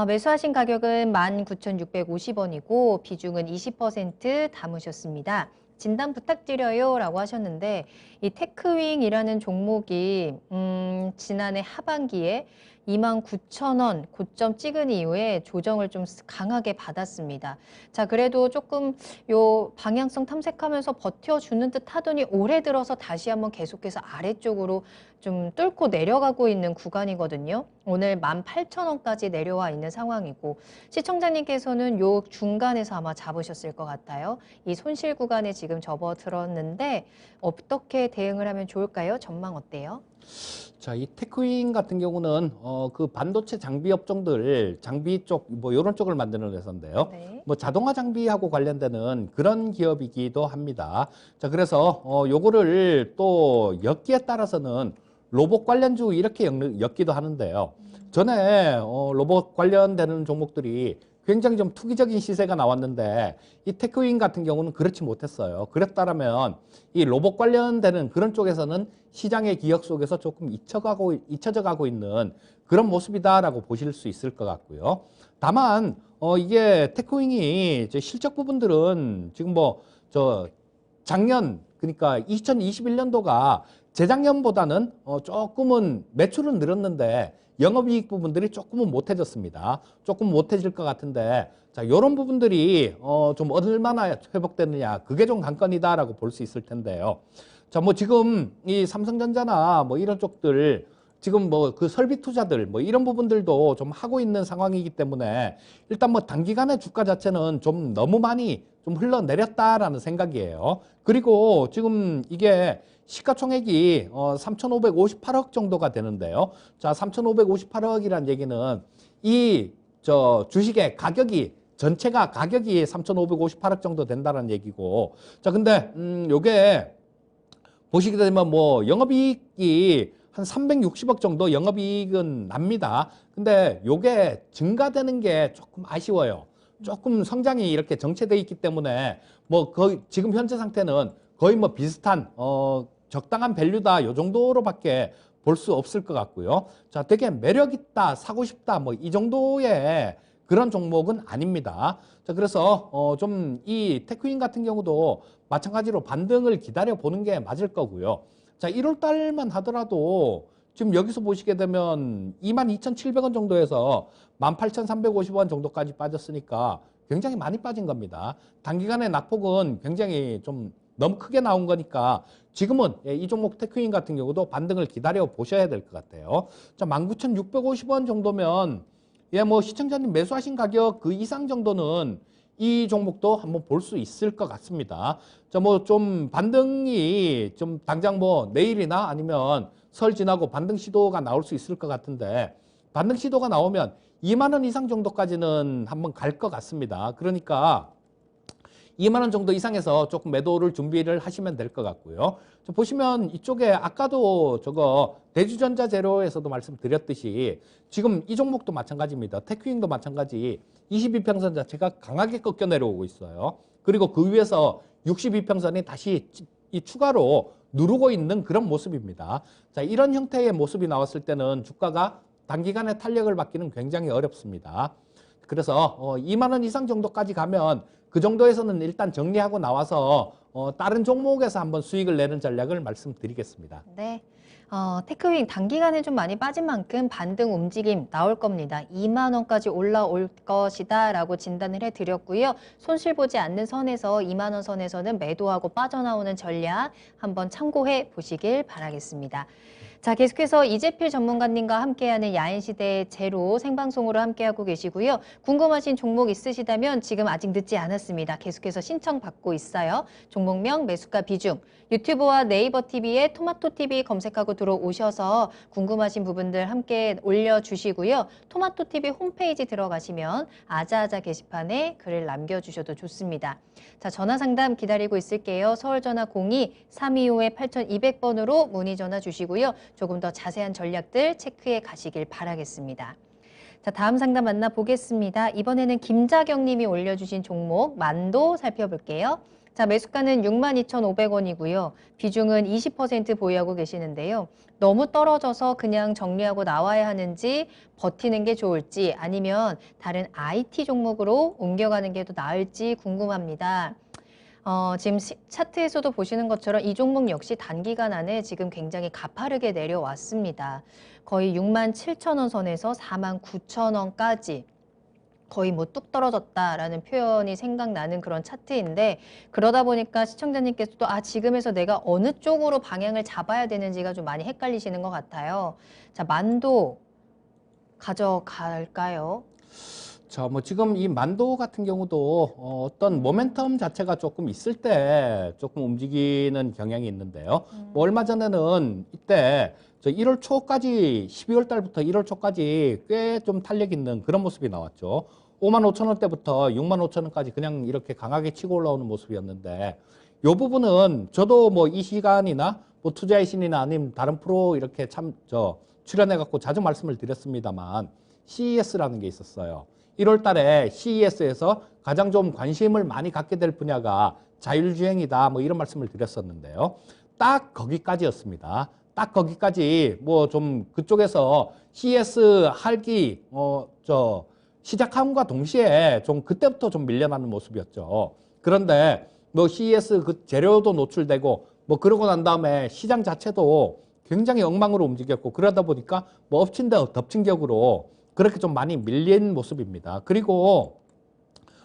A: 매수하신 가격은 19,650원이고 비중은 20% 담으셨습니다. 진단 부탁드려요 라고 하셨는데 이 테크윙이라는 종목이 지난해 하반기에 29,000원 고점 찍은 이후에 조정을 좀 강하게 받았습니다. 자, 그래도 조금 요 방향성 탐색하면서 버텨주는 듯 하더니 올해 들어서 다시 한번 계속해서 아래쪽으로 좀 뚫고 내려가고 있는 구간이거든요. 오늘 18,000원까지 내려와 있는 상황이고 시청자님께서는 요 중간에서 아마 잡으셨을 것 같아요. 이 손실 구간에 지금 접어들었는데 어떻게 대응을 하면 좋을까요? 전망 어때요?
C: 자, 이 테크윈 같은 경우는 그 반도체 장비 업종들, 장비 쪽, 뭐 이런 쪽을 만드는 회사인데요.
A: 네.
C: 뭐 자동화 장비하고 관련되는 그런 기업이기도 합니다. 자, 그래서 요거를 또 엮기에 따라서는 로봇 관련주 이렇게 엮기도 하는데요. 전에 로봇 관련되는 종목들이 굉장히 좀 투기적인 시세가 나왔는데 이 테크윈 같은 경우는 그렇지 못했어요. 그랬다면 이 로봇 관련되는 그런 쪽에서는 시장의 기억 속에서 조금 잊혀져 가고 있는 그런 모습이다라고 보실 수 있을 것 같고요. 다만 이게 테크윈이 실적 부분들은 지금 작년 그러니까 2021년도가 재작년보다는 조금은 매출은 늘었는데 영업이익 부분들이 조금은 못해졌습니다. 조금 못해질 것 같은데 자, 이런 부분들이 좀 얼마나 회복되느냐 그게 좀 관건이다라고 볼 수 있을 텐데요. 자, 뭐 지금 이 삼성전자나 뭐 이런 쪽들 지금 뭐 그 설비 투자들 뭐 이런 부분들도 좀 하고 있는 상황이기 때문에 일단 뭐 단기간에 주가 자체는 좀 너무 많이 좀 흘러내렸다라는 생각이에요. 그리고 지금 이게 시가총액이 3,558억 정도가 되는데요. 자, 3,558억이란 얘기는 이 주식의 가격이 전체가 가격이 3,558억 정도 된다는 얘기고. 자, 근데 요게 보시게 되면 뭐 영업이익이 한 360억 정도 영업이익은 납니다. 근데 요게 증가되는 게 조금 아쉬워요. 조금 성장이 이렇게 정체돼 있기 때문에 뭐 거의 지금 현재 상태는 거의 뭐 비슷한 적당한 밸류다 요 정도로밖에 볼 수 없을 것 같고요. 자, 되게 매력 있다, 사고 싶다 뭐 이 정도의 그런 종목은 아닙니다. 자, 그래서 좀 이 테크윈 같은 경우도 마찬가지로 반등을 기다려 보는 게 맞을 거고요. 자, 1월 달만 하더라도 지금 여기서 보시게 되면 22,700원 정도에서 18,350원 정도까지 빠졌으니까 굉장히 많이 빠진 겁니다. 단기간에 낙폭은 굉장히 좀 너무 크게 나온 거니까 지금은 이 종목 테크윈 같은 경우도 반등을 기다려 보셔야 될 것 같아요. 자, 19,650원 정도면 뭐 시청자님 매수하신 가격 그 이상 정도는 이 종목도 한번 볼 수 있을 것 같습니다. 자, 뭐 좀 반등이 좀 당장 뭐 내일이나 아니면 설 지나고 반등 시도가 나올 수 있을 것 같은데 반등 시도가 나오면 2만 원 이상 정도까지는 한번 갈 것 같습니다. 그러니까 2만 원 정도 이상에서 조금 매도를 준비를 하시면 될 것 같고요. 보시면 이쪽에 아까도 대주전자 재료에서도 말씀드렸듯이 지금 이 종목도 마찬가지입니다. 테크윙도 마찬가지 22평선 자체가 강하게 꺾여 내려오고 있어요. 그리고 그 위에서 62평선이 다시 이 추가로 누르고 있는 그런 모습입니다. 자, 이런 형태의 모습이 나왔을 때는 주가가 단기간에 탄력을 받기는 굉장히 어렵습니다. 그래서 2만 원 이상 정도까지 가면 그 정도에서는 일단 정리하고 나와서 다른 종목에서 한번 수익을 내는 전략을 말씀드리겠습니다.
A: 네. 테크윙 단기간에 좀 많이 빠진 만큼 반등 움직임 나올 겁니다. 2만 원까지 올라올 것이다 라고 진단을 해드렸고요. 손실 보지 않는 선에서 2만 원 선에서는 매도하고 빠져나오는 전략 한번 참고해 보시길 바라겠습니다. 자, 계속해서 이재필 전문가님과 함께하는 야인시대 제로 생방송으로 함께하고 계시고요. 궁금하신 종목 있으시다면 지금 아직 늦지 않았습니다. 계속해서 신청 받고 있어요. 종목명, 매수가 비중, 유튜브와 네이버 TV에 토마토 TV 검색하고 들어오셔서 궁금하신 부분들 함께 올려주시고요. 토마토 TV 홈페이지 들어가시면 아자아자 게시판에 글을 남겨주셔도 좋습니다. 자, 전화 상담 기다리고 있을게요. 서울전화 02-325-8200번으로 문의 전화 주시고요. 조금 더 자세한 전략들 체크해 가시길 바라겠습니다. 자, 다음 상담 만나보겠습니다. 이번에는 김자경 님이 올려주신 종목 만도 살펴볼게요. 자, 매수가는 62,500원이고요. 비중은 20% 보유하고 계시는데요. 너무 떨어져서 그냥 정리하고 나와야 하는지 버티는 게 좋을지 아니면 다른 IT 종목으로 옮겨가는 게 더 나을지 궁금합니다. 지금 차트에서도 보시는 것처럼 이 종목 역시 단기간 안에 지금 굉장히 가파르게 내려왔습니다. 거의 67,000원 선에서 49,000원까지 거의 뭐 뚝 떨어졌다라는 표현이 생각나는 그런 차트인데 그러다 보니까 시청자님께서도 지금에서 내가 어느 쪽으로 방향을 잡아야 되는지가 좀 많이 헷갈리시는 것 같아요. 자, 만도 가져갈까요?
C: 자, 뭐 지금 이 만도 같은 경우도 어떤 모멘텀 자체가 조금 있을 때 조금 움직이는 경향이 있는데요. 뭐 얼마 전에는 이때 저 1월 초까지 12월 달부터 1월 초까지 꽤 좀 탄력 있는 그런 모습이 나왔죠. 55,000원대부터 65,000원까지 그냥 이렇게 강하게 치고 올라오는 모습이었는데 이 부분은 저도 뭐 이 시간이나 뭐 투자의 신이나 아니면 다른 프로 이렇게 출연해 갖고 자주 말씀을 드렸습니다만 CES라는 게 있었어요. 1월 달에 CES에서 가장 좀 관심을 많이 갖게 될 분야가 자율주행이다. 뭐 이런 말씀을 드렸었는데요. 딱 거기까지였습니다. 딱 거기까지 뭐 좀 그쪽에서 CES 할기 시작함과 동시에 좀 그때부터 좀 밀려나는 모습이었죠. 그런데 뭐 CES 그 재료도 노출되고 뭐 그러고 난 다음에 시장 자체도 굉장히 엉망으로 움직였고 그러다 보니까 뭐 엎친 데 덮친 격으로 그렇게 좀 많이 밀린 모습입니다. 그리고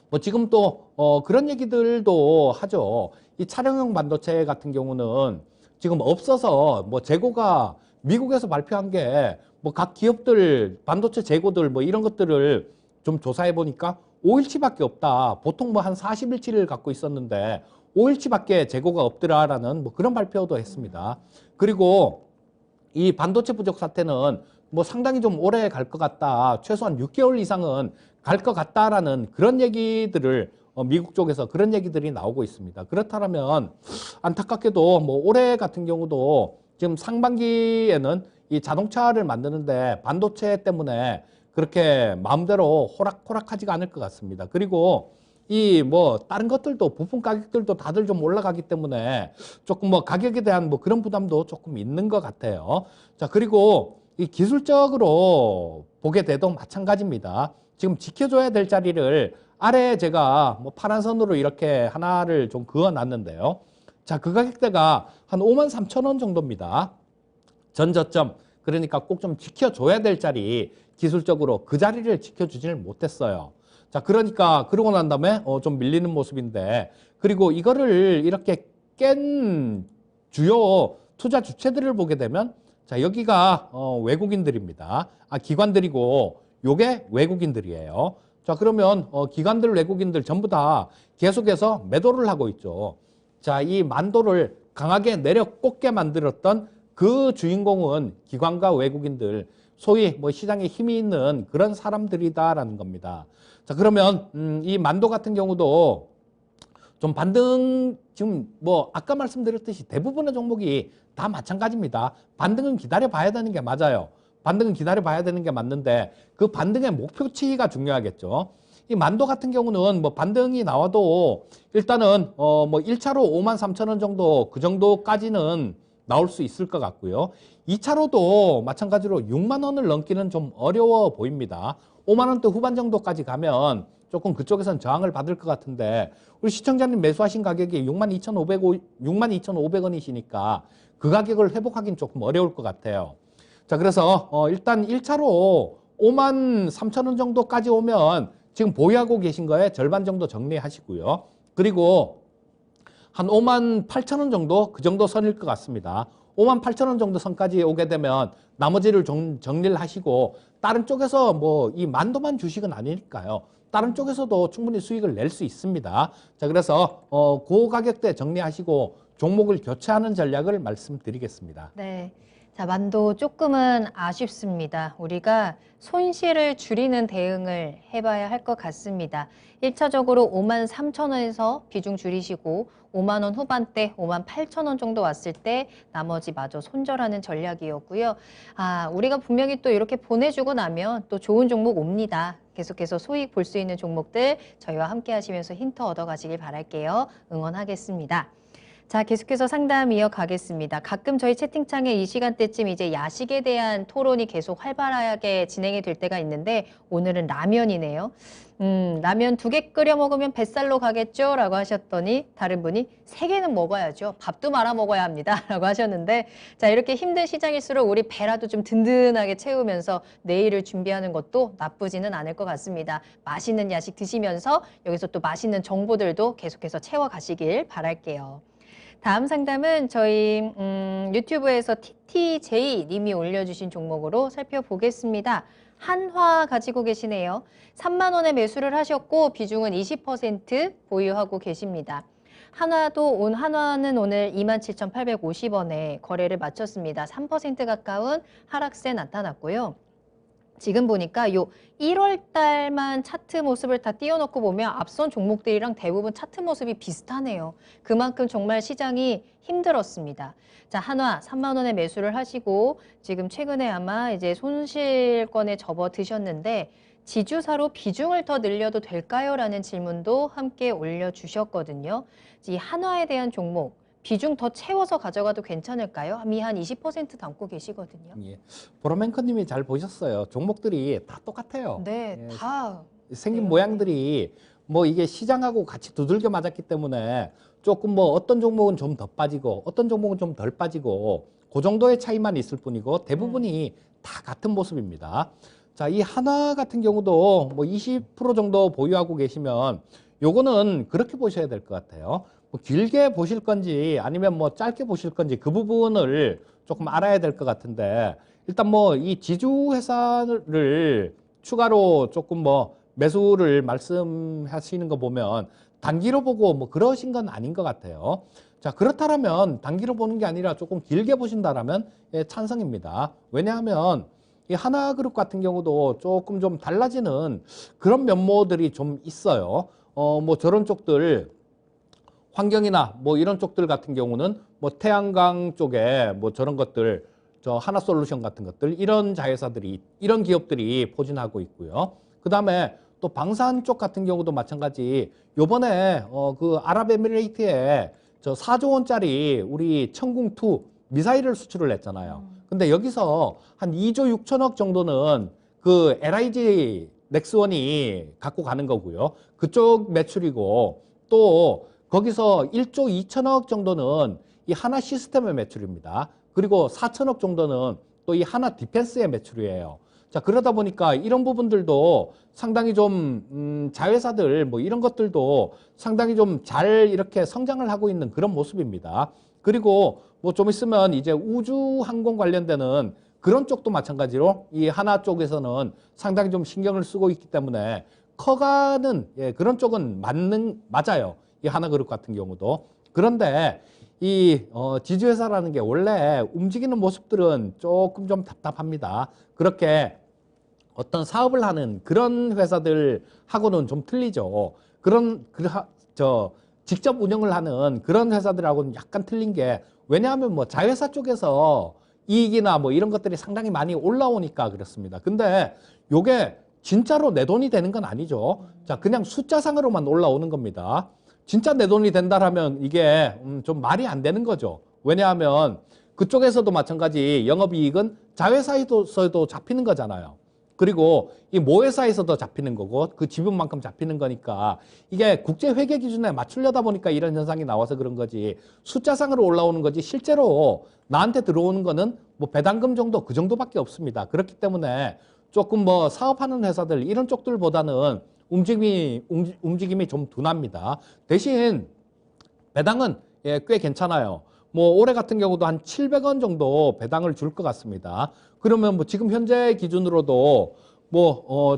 C: 뭐 지금 또 그런 얘기들도 하죠. 이 차량용 반도체 같은 경우는 지금 없어서 뭐 재고가 미국에서 발표한 게 뭐 각 기업들 반도체 재고들 뭐 이런 것들을 좀 조사해 보니까 5일치밖에 없다. 보통 뭐 한 40일치를 갖고 있었는데 5일치밖에 재고가 없더라라는 뭐 그런 발표도 했습니다. 그리고 이 반도체 부족 사태는 뭐 상당히 좀 오래 갈 것 같다. 최소한 6개월 이상은 갈 것 같다라는 그런 얘기들을 미국 쪽에서 그런 얘기들이 나오고 있습니다. 그렇다면 안타깝게도 뭐 올해 같은 경우도 지금 상반기에는 이 자동차를 만드는데 반도체 때문에 그렇게 마음대로 호락호락하지가 않을 것 같습니다. 그리고 이 뭐 다른 것들도 부품 가격들도 다들 좀 올라가기 때문에 조금 뭐 가격에 대한 뭐 그런 부담도 조금 있는 것 같아요. 자, 그리고 이 기술적으로 보게 돼도 마찬가지입니다. 지금 지켜줘야 될 자리를 아래에 제가 뭐 파란 선으로 이렇게 하나를 좀 그어 놨는데요. 자, 그 가격대가 한 53,000원 정도입니다. 전저점. 그러니까 꼭 좀 지켜줘야 될 자리, 기술적으로 그 자리를 지켜주지를 못했어요. 자, 그러니까 그러고 난 다음에 좀 밀리는 모습인데, 그리고 이거를 이렇게 깬 주요 투자 주체들을 보게 되면 자, 여기가 외국인들입니다. 기관들이고 요게 외국인들이에요. 자, 그러면 기관들, 외국인들 전부 다 계속해서 매도를 하고 있죠. 자, 이 만도를 강하게 내려 꽂게 만들었던 그 주인공은 기관과 외국인들, 소위 뭐 시장에 힘이 있는 그런 사람들이다라는 겁니다. 자, 그러면 이 만도 같은 경우도 좀 반등, 지금 뭐 아까 말씀드렸듯이 대부분의 종목이 다 마찬가지입니다. 반등은 기다려 봐야 되는 게 맞아요. 반등은 기다려 봐야 되는 게 맞는데 그 반등의 목표치가 중요하겠죠. 이 만도 같은 경우는 뭐 반등이 나와도 일단은 뭐 1차로 53,000원 정도 그 정도까지는 나올 수 있을 것 같고요. 2차로도 마찬가지로 6만 원을 넘기는 좀 어려워 보입니다. 5만 원대 후반 정도까지 가면 조금 그쪽에선 저항을 받을 것 같은데 우리 시청자님 매수하신 가격이 62,500원이시니까 그 가격을 회복하기는 조금 어려울 것 같아요. 자, 그래서 일단 1차로 53,000원 정도까지 오면 지금 보유하고 계신 거에 절반 정도 정리하시고요. 그리고 한 58,000원 정도 그 정도 선일 것 같습니다. 58,000원 정도 선까지 오게 되면 나머지를 정리를 하시고 다른 쪽에서 뭐 이 만도만 주식은 아니니까요. 다른 쪽에서도 충분히 수익을 낼 수 있습니다. 자, 그래서 그 가격대 정리하시고 종목을 교체하는 전략을 말씀드리겠습니다.
A: 네. 자, 만도 조금은 아쉽습니다. 우리가 손실을 줄이는 대응을 해봐야 할 것 같습니다. 1차적으로 53,000원에서 비중 줄이시고 5만 원 후반대 58,000원 정도 왔을 때 나머지 마저 손절하는 전략이었고요. 아, 우리가 분명히 또 이렇게 보내주고 나면 또 좋은 종목 옵니다. 계속해서 수익 볼 수 있는 종목들 저희와 함께 하시면서 힌트 얻어가시길 바랄게요. 응원하겠습니다. 자, 계속해서 상담 이어가겠습니다. 가끔 저희 채팅창에 이 시간대쯤 이제 야식에 대한 토론이 계속 활발하게 진행이 될 때가 있는데 오늘은 라면이네요. 라면 2개 끓여 먹으면 뱃살로 가겠죠? 라고 하셨더니 다른 분이 3개는 먹어야죠. 밥도 말아 먹어야 합니다. 라고 하셨는데 자, 이렇게 힘든 시장일수록 우리 배라도 좀 든든하게 채우면서 내일을 준비하는 것도 나쁘지는 않을 것 같습니다. 맛있는 야식 드시면서 여기서 또 맛있는 정보들도 계속해서 채워가시길 바랄게요. 다음 상담은 저희 유튜브에서 TTJ 님이 올려주신 종목으로 살펴보겠습니다. 한화 가지고 계시네요. 3만 원에 매수를 하셨고 비중은 20% 보유하고 계십니다. 한화는 오늘 27,850원에 거래를 마쳤습니다. 3% 가까운 하락세 나타났고요. 지금 보니까 요 1월 달만 차트 모습을 다 띄워놓고 보면 앞선 종목들이랑 대부분 차트 모습이 비슷하네요. 그만큼 정말 시장이 힘들었습니다. 자, 한화 3만 원에 매수를 하시고 지금 최근에 아마 이제 손실권에 접어드셨는데 지주사로 비중을 더 늘려도 될까요? 라는 질문도 함께 올려주셨거든요. 이 한화에 대한 종목 비중 더 채워서 가져가도 괜찮을까요? 한 20% 담고 계시거든요.
C: 예. 보라맨커님이 잘 보셨어요. 종목들이 다 똑같아요.
A: 네,
C: 예.
A: 다
C: 생긴
A: 네.
C: 모양들이 뭐 이게 시장하고 같이 두들겨 맞았기 때문에 조금 뭐 어떤 종목은 좀 더 빠지고 어떤 종목은 좀 덜 빠지고 그 정도의 차이만 있을 뿐이고 대부분이 다 같은 모습입니다. 자, 이 하나 같은 경우도 뭐 20% 정도 보유하고 계시면 요거는 그렇게 보셔야 될 것 같아요. 뭐 길게 보실 건지 아니면 뭐 짧게 보실 건지 그 부분을 조금 알아야 될 것 같은데 일단 뭐 이 지주 회사를 추가로 조금 뭐 매수를 말씀하시는 거 보면 단기로 보고 뭐 그러신 건 아닌 것 같아요. 자, 그렇다면 단기로 보는 게 아니라 조금 길게 보신다라면 예, 찬성입니다. 왜냐하면 이 하나그룹 같은 경우도 조금 좀 달라지는 그런 면모들이 좀 있어요. 뭐 저런 쪽들 환경이나 뭐 이런 쪽들 같은 경우는 뭐 태양광 쪽에 뭐 저런 것들 저 하나솔루션 같은 것들 이런 자회사들이 이런 기업들이 포진하고 있고요. 그다음에 또 방산 쪽 같은 경우도 마찬가지. 요번에 그 아랍에미레이트에 저 4조 원짜리 우리 천궁2 미사일을 수출을 했잖아요. 근데 여기서 한 2조 6천억 정도는 그 LIG 넥스원이 갖고 가는 거고요. 그쪽 매출이고 또 거기서 1조 2천억 정도는 이 하나 시스템의 매출입니다. 그리고 4천억 정도는 또 이 하나 디펜스의 매출이에요. 자, 그러다 보니까 이런 부분들도 상당히 좀 자회사들 뭐 이런 것들도 상당히 좀 잘 이렇게 성장을 하고 있는 그런 모습입니다. 그리고 뭐 좀 있으면 이제 우주 항공 관련되는 그런 쪽도 마찬가지로 이 하나 쪽에서는 상당히 좀 신경을 쓰고 있기 때문에 커가는 예, 그런 쪽은 맞아요. 이 하나그룹 같은 경우도. 그런데 이 지주회사라는 게 원래 움직이는 모습들은 조금 좀 답답합니다. 그렇게 어떤 사업을 하는 그런 회사들하고는 좀 틀리죠. 직접 운영을 하는 그런 회사들하고는 약간 틀린 게 왜냐하면 뭐 자회사 쪽에서 이익이나 뭐 이런 것들이 상당히 많이 올라오니까 그렇습니다. 근데 요게 진짜로 내 돈이 되는 건 아니죠. 자, 그냥 숫자상으로만 올라오는 겁니다. 진짜 내 돈이 된다라면 이게 좀 말이 안 되는 거죠. 왜냐하면 그쪽에서도 마찬가지 영업이익은 자회사에서도 잡히는 거잖아요. 그리고 이 모회사에서도 잡히는 거고 그 지분만큼 잡히는 거니까 이게 국제회계 기준에 맞추려다 보니까 이런 현상이 나와서 그런 거지 숫자상으로 올라오는 거지 실제로 나한테 들어오는 거는 뭐 배당금 정도 그 정도밖에 없습니다. 그렇기 때문에 조금 뭐 사업하는 회사들 이런 쪽들보다는 움직임이 좀 둔합니다. 대신 배당은 예, 꽤 괜찮아요. 뭐 올해 같은 경우도 한 700원 정도 배당을 줄 것 같습니다. 그러면 뭐 지금 현재 기준으로도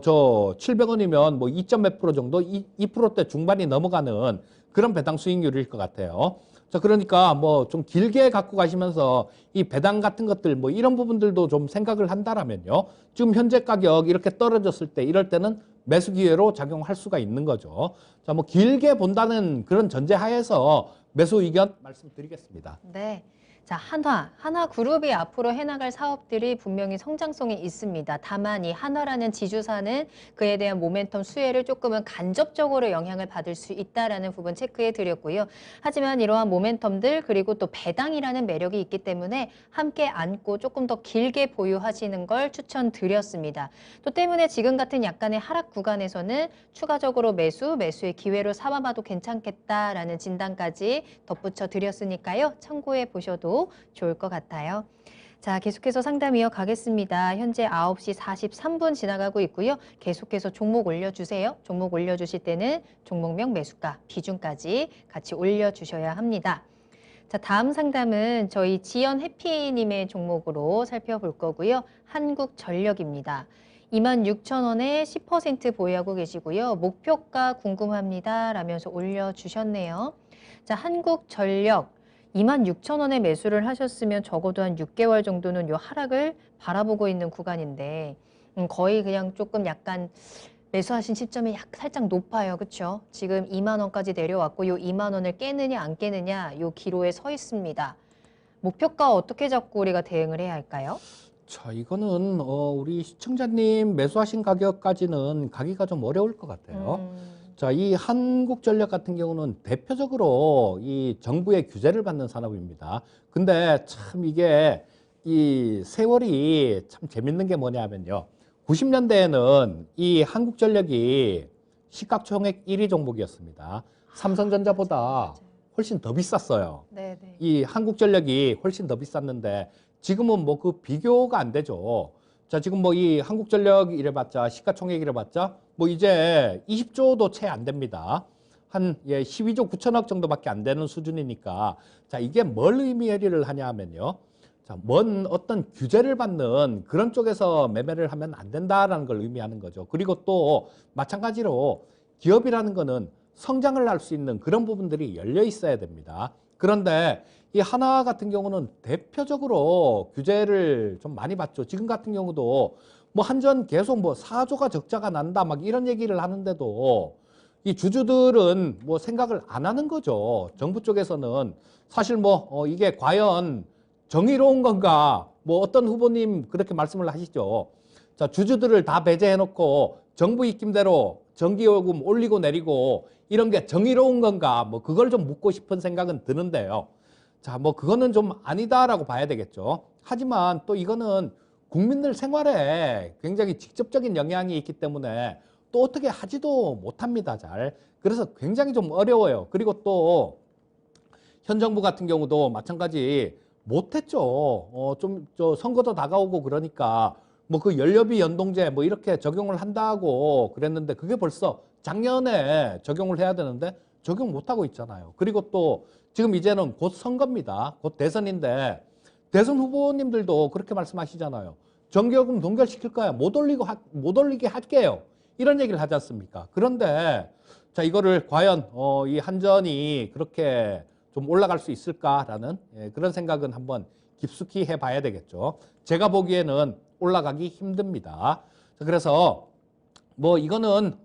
C: 저 700원이면 뭐 2점 몇 프로 정도, 2%대 중반이 넘어가는 그런 배당 수익률일 것 같아요. 자, 그러니까 뭐 좀 길게 갖고 가시면서 이 배당 같은 것들 뭐 이런 부분들도 좀 생각을 한다라면요. 지금 현재 가격 이렇게 떨어졌을 때 이럴 때는 매수 기회로 작용할 수가 있는 거죠. 자, 뭐 길게 본다는 그런 전제 하에서 매수 의견 말씀드리겠습니다.
A: 네. 자, 한화그룹이 앞으로 해나갈 사업들이 분명히 성장성이 있습니다. 다만 이 한화라는 지주사는 그에 대한 모멘텀 수혜를 조금은 간접적으로 영향을 받을 수 있다라는 부분 체크해 드렸고요. 하지만 이러한 모멘텀들 그리고 또 배당이라는 매력이 있기 때문에 함께 안고 조금 더 길게 보유하시는 걸 추천드렸습니다. 또 때문에 지금 같은 약간의 하락 구간에서는 추가적으로 매수의 기회로 삼아봐도 괜찮겠다라는 진단까지 덧붙여 드렸으니까요. 참고해 보셔도 좋을 것 같아요. 자, 계속해서 상담 이어가겠습니다. 현재 9시 43분 지나가고 있고요. 계속해서 종목 올려주세요. 종목 올려주실 때는 종목명 매수가, 비중까지 같이 올려주셔야 합니다. 자, 다음 상담은 저희 지연 해피님의 종목으로 살펴볼 거고요. 한국전력입니다. 26,000원에 10% 보유하고 계시고요. 목표가 궁금합니다. 라면서 올려주셨네요. 자, 한국전력 26,000원에 매수를 하셨으면 적어도 한 6개월 정도는 요 하락을 바라보고 있는 구간인데 거의 그냥 조금 약간 매수하신 시점이 살짝 높아요. 그렇죠? 지금 2만 원까지 내려왔고 요 2만 원을 깨느냐 안 깨느냐 요 기로에 서 있습니다. 목표가 어떻게 잡고 우리가 대응을 해야 할까요?
C: 자, 이거는 우리 시청자님 매수하신 가격까지는 가기가 좀 어려울 것 같아요. 자, 이 한국전력 같은 경우는 대표적으로 이 정부의 규제를 받는 산업입니다. 근데 참 이게 이 세월이 참 재밌는 게 뭐냐면요. 90년대에는 이 한국전력이 시가총액 1위 종목이었습니다. 삼성전자보다 훨씬 더 비쌌어요.
A: 네네.
C: 이 한국전력이 훨씬 더 비쌌는데 지금은 뭐 그 비교가 안 되죠. 자, 지금 뭐 이 한국전력 이래봤자 시가총액 이래봤자 뭐 이제 20조도 채 안 됩니다. 한 12조 9천억 정도밖에 안 되는 수준이니까 자, 이게 뭘 의미를 하냐 하면요. 자, 뭔 어떤 규제를 받는 그런 쪽에서 매매를 하면 안 된다라는 걸 의미하는 거죠. 그리고 또 마찬가지로 기업이라는 거는 성장을 할 수 있는 그런 부분들이 열려 있어야 됩니다. 그런데 이 하나 같은 경우는 대표적으로 규제를 좀 많이 받죠. 지금 같은 경우도 뭐 한전 계속 뭐 4조가 적자가 난다 막 이런 얘기를 하는데도 이 주주들은 뭐 생각을 안 하는 거죠. 정부 쪽에서는 사실 뭐 이게 과연 정의로운 건가 뭐 어떤 후보님 그렇게 말씀을 하시죠. 자, 주주들을 다 배제해 놓고 정부 입김대로 전기요금 올리고 내리고 이런 게 정의로운 건가 뭐 그걸 좀 묻고 싶은 생각은 드는데요. 자, 뭐 그거는 좀 아니다라고 봐야 되겠죠. 하지만 또 이거는 국민들 생활에 굉장히 직접적인 영향이 있기 때문에 또 어떻게 하지도 못합니다, 잘. 그래서 굉장히 좀 어려워요. 그리고 또 현 정부 같은 경우도 마찬가지 못했죠. 저 선거도 다가오고 그러니까 뭐 그 연료비 연동제 뭐 이렇게 적용을 한다고 그랬는데 그게 벌써 작년에 적용을 해야 되는데 적용 못하고 있잖아요. 그리고 또 지금 이제는 곧 선거입니다. 곧 대선인데 대선 후보님들도 그렇게 말씀하시잖아요. 전기요금 동결시킬 거야. 못 올리게 할게요. 이런 얘기를 하지 않습니까? 그런데 자, 이거를 과연 이 한전이 그렇게 좀 올라갈 수 있을까라는 그런 생각은 한번 깊숙이 해봐야 되겠죠. 제가 보기에는 올라가기 힘듭니다. 그래서 뭐 이거는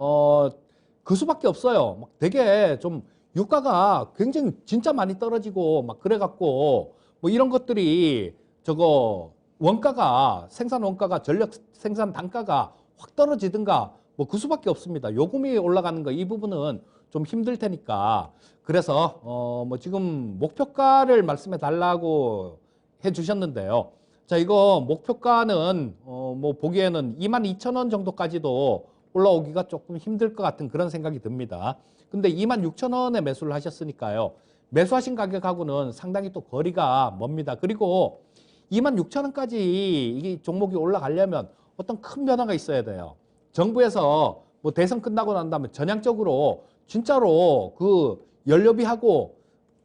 C: 그 수밖에 없어요. 막 되게 좀 유가가 굉장히 진짜 많이 떨어지고 막 그래갖고 뭐 이런 것들이 저거 원가가 생산 원가가 전력 생산 단가가 확 떨어지든가 뭐 그 수밖에 없습니다. 요금이 올라가는 거 이 부분은 좀 힘들 테니까 그래서 뭐 지금 목표가를 말씀해 달라고 해 주셨는데요. 자, 이거 목표가는 뭐 보기에는 22,000원 정도까지도 올라오기가 조금 힘들 것 같은 그런 생각이 듭니다. 근데 26,000원에 매수를 하셨으니까요. 매수하신 가격하고는 상당히 또 거리가 멉니다. 그리고 26,000원까지 이 종목이 올라가려면 어떤 큰 변화가 있어야 돼요. 정부에서 뭐 대선 끝나고 난 다음에 전향적으로 진짜로 그 연료비하고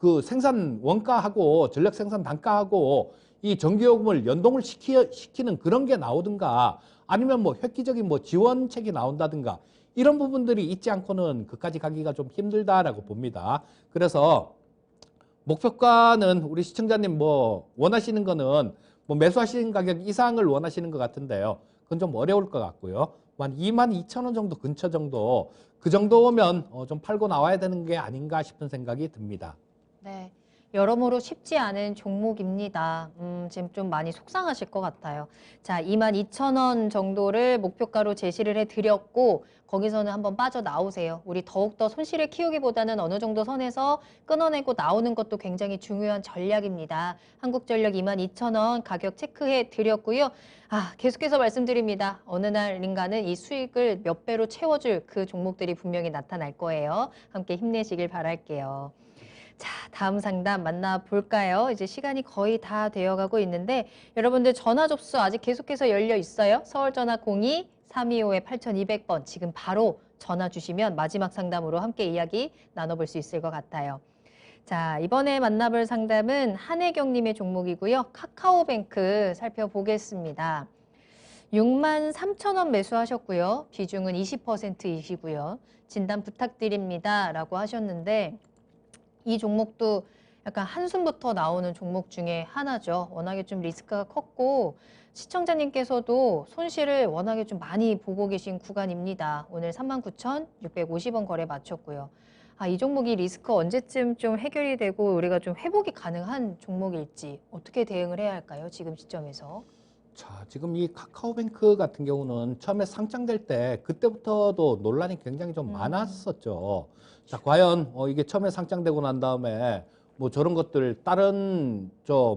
C: 그 생산 원가하고 전력 생산 단가하고 이 전기요금을 연동을 시키는 그런 게 나오든가 아니면 뭐 획기적인 뭐 지원책이 나온다든가 이런 부분들이 있지 않고는 그까지 가기가 좀 힘들다라고 봅니다. 그래서 목표가는 우리 시청자님 뭐 원하시는 거는 뭐 매수하시는 가격 이상을 원하시는 것 같은데요. 그건 좀 어려울 것 같고요. 한 22,000원 정도 근처 정도 그 정도면 좀 팔고 나와야 되는 게 아닌가 싶은 생각이 듭니다.
A: 네. 여러모로 쉽지 않은 종목입니다. 지금 좀 많이 속상하실 것 같아요. 자, 22,000원 정도를 목표가로 제시를 해드렸고 거기서는 한번 빠져나오세요. 우리 더욱더 손실을 키우기보다는 어느 정도 선에서 끊어내고 나오는 것도 굉장히 중요한 전략입니다. 한국전력 22,000원 가격 체크해 드렸고요. 계속해서 말씀드립니다. 어느 날인가는 이 수익을 몇 배로 채워줄 그 종목들이 분명히 나타날 거예요. 함께 힘내시길 바랄게요. 자, 다음 상담 만나볼까요? 이제 시간이 거의 다 되어가고 있는데 여러분들 전화 접수 아직 계속해서 열려 있어요. 서울전화 02-325-8200번 지금 바로 전화 주시면 마지막 상담으로 함께 이야기 나눠볼 수 있을 것 같아요. 자, 이번에 만나볼 상담은 한혜경님의 종목이고요. 카카오뱅크 살펴보겠습니다. 63,000원 매수하셨고요. 비중은 20%이시고요. 진단 부탁드립니다. 라고 하셨는데 이 종목도 약간 한숨부터 나오는 종목 중에 하나죠. 워낙에 좀 리스크가 컸고 시청자님께서도 손실을 워낙에 좀 많이 보고 계신 구간입니다. 오늘 39,650원 거래 마쳤고요. 이 종목이 리스크 언제쯤 좀 해결이 되고 우리가 좀 회복이 가능한 종목일지 어떻게 대응을 해야 할까요? 지금 시점에서.
C: 자, 지금 이 카카오뱅크 같은 경우는 처음에 상장될 때 그때부터도 논란이 굉장히 좀 많았었죠. 자, 과연 이게 처음에 상장되고 난 다음에 뭐 저런 것들 다른 저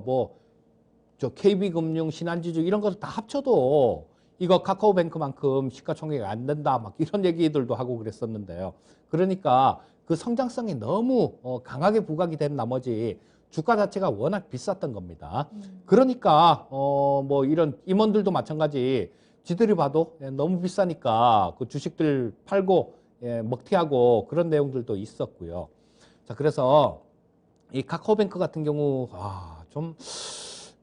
C: KB금융, 신한지주 이런 것들 다 합쳐도 이거 카카오뱅크만큼 시가총액이 안 된다 막 이런 얘기들도 하고 그랬었는데요. 그러니까 그 성장성이 너무 강하게 부각이 된 나머지 주가 자체가 워낙 비쌌던 겁니다. 그러니까 뭐 이런 임원들도 마찬가지 지들이 봐도 너무 비싸니까 그 주식들 팔고 먹튀하고 그런 내용들도 있었고요. 자, 그래서 이 카카오뱅크 같은 경우 좀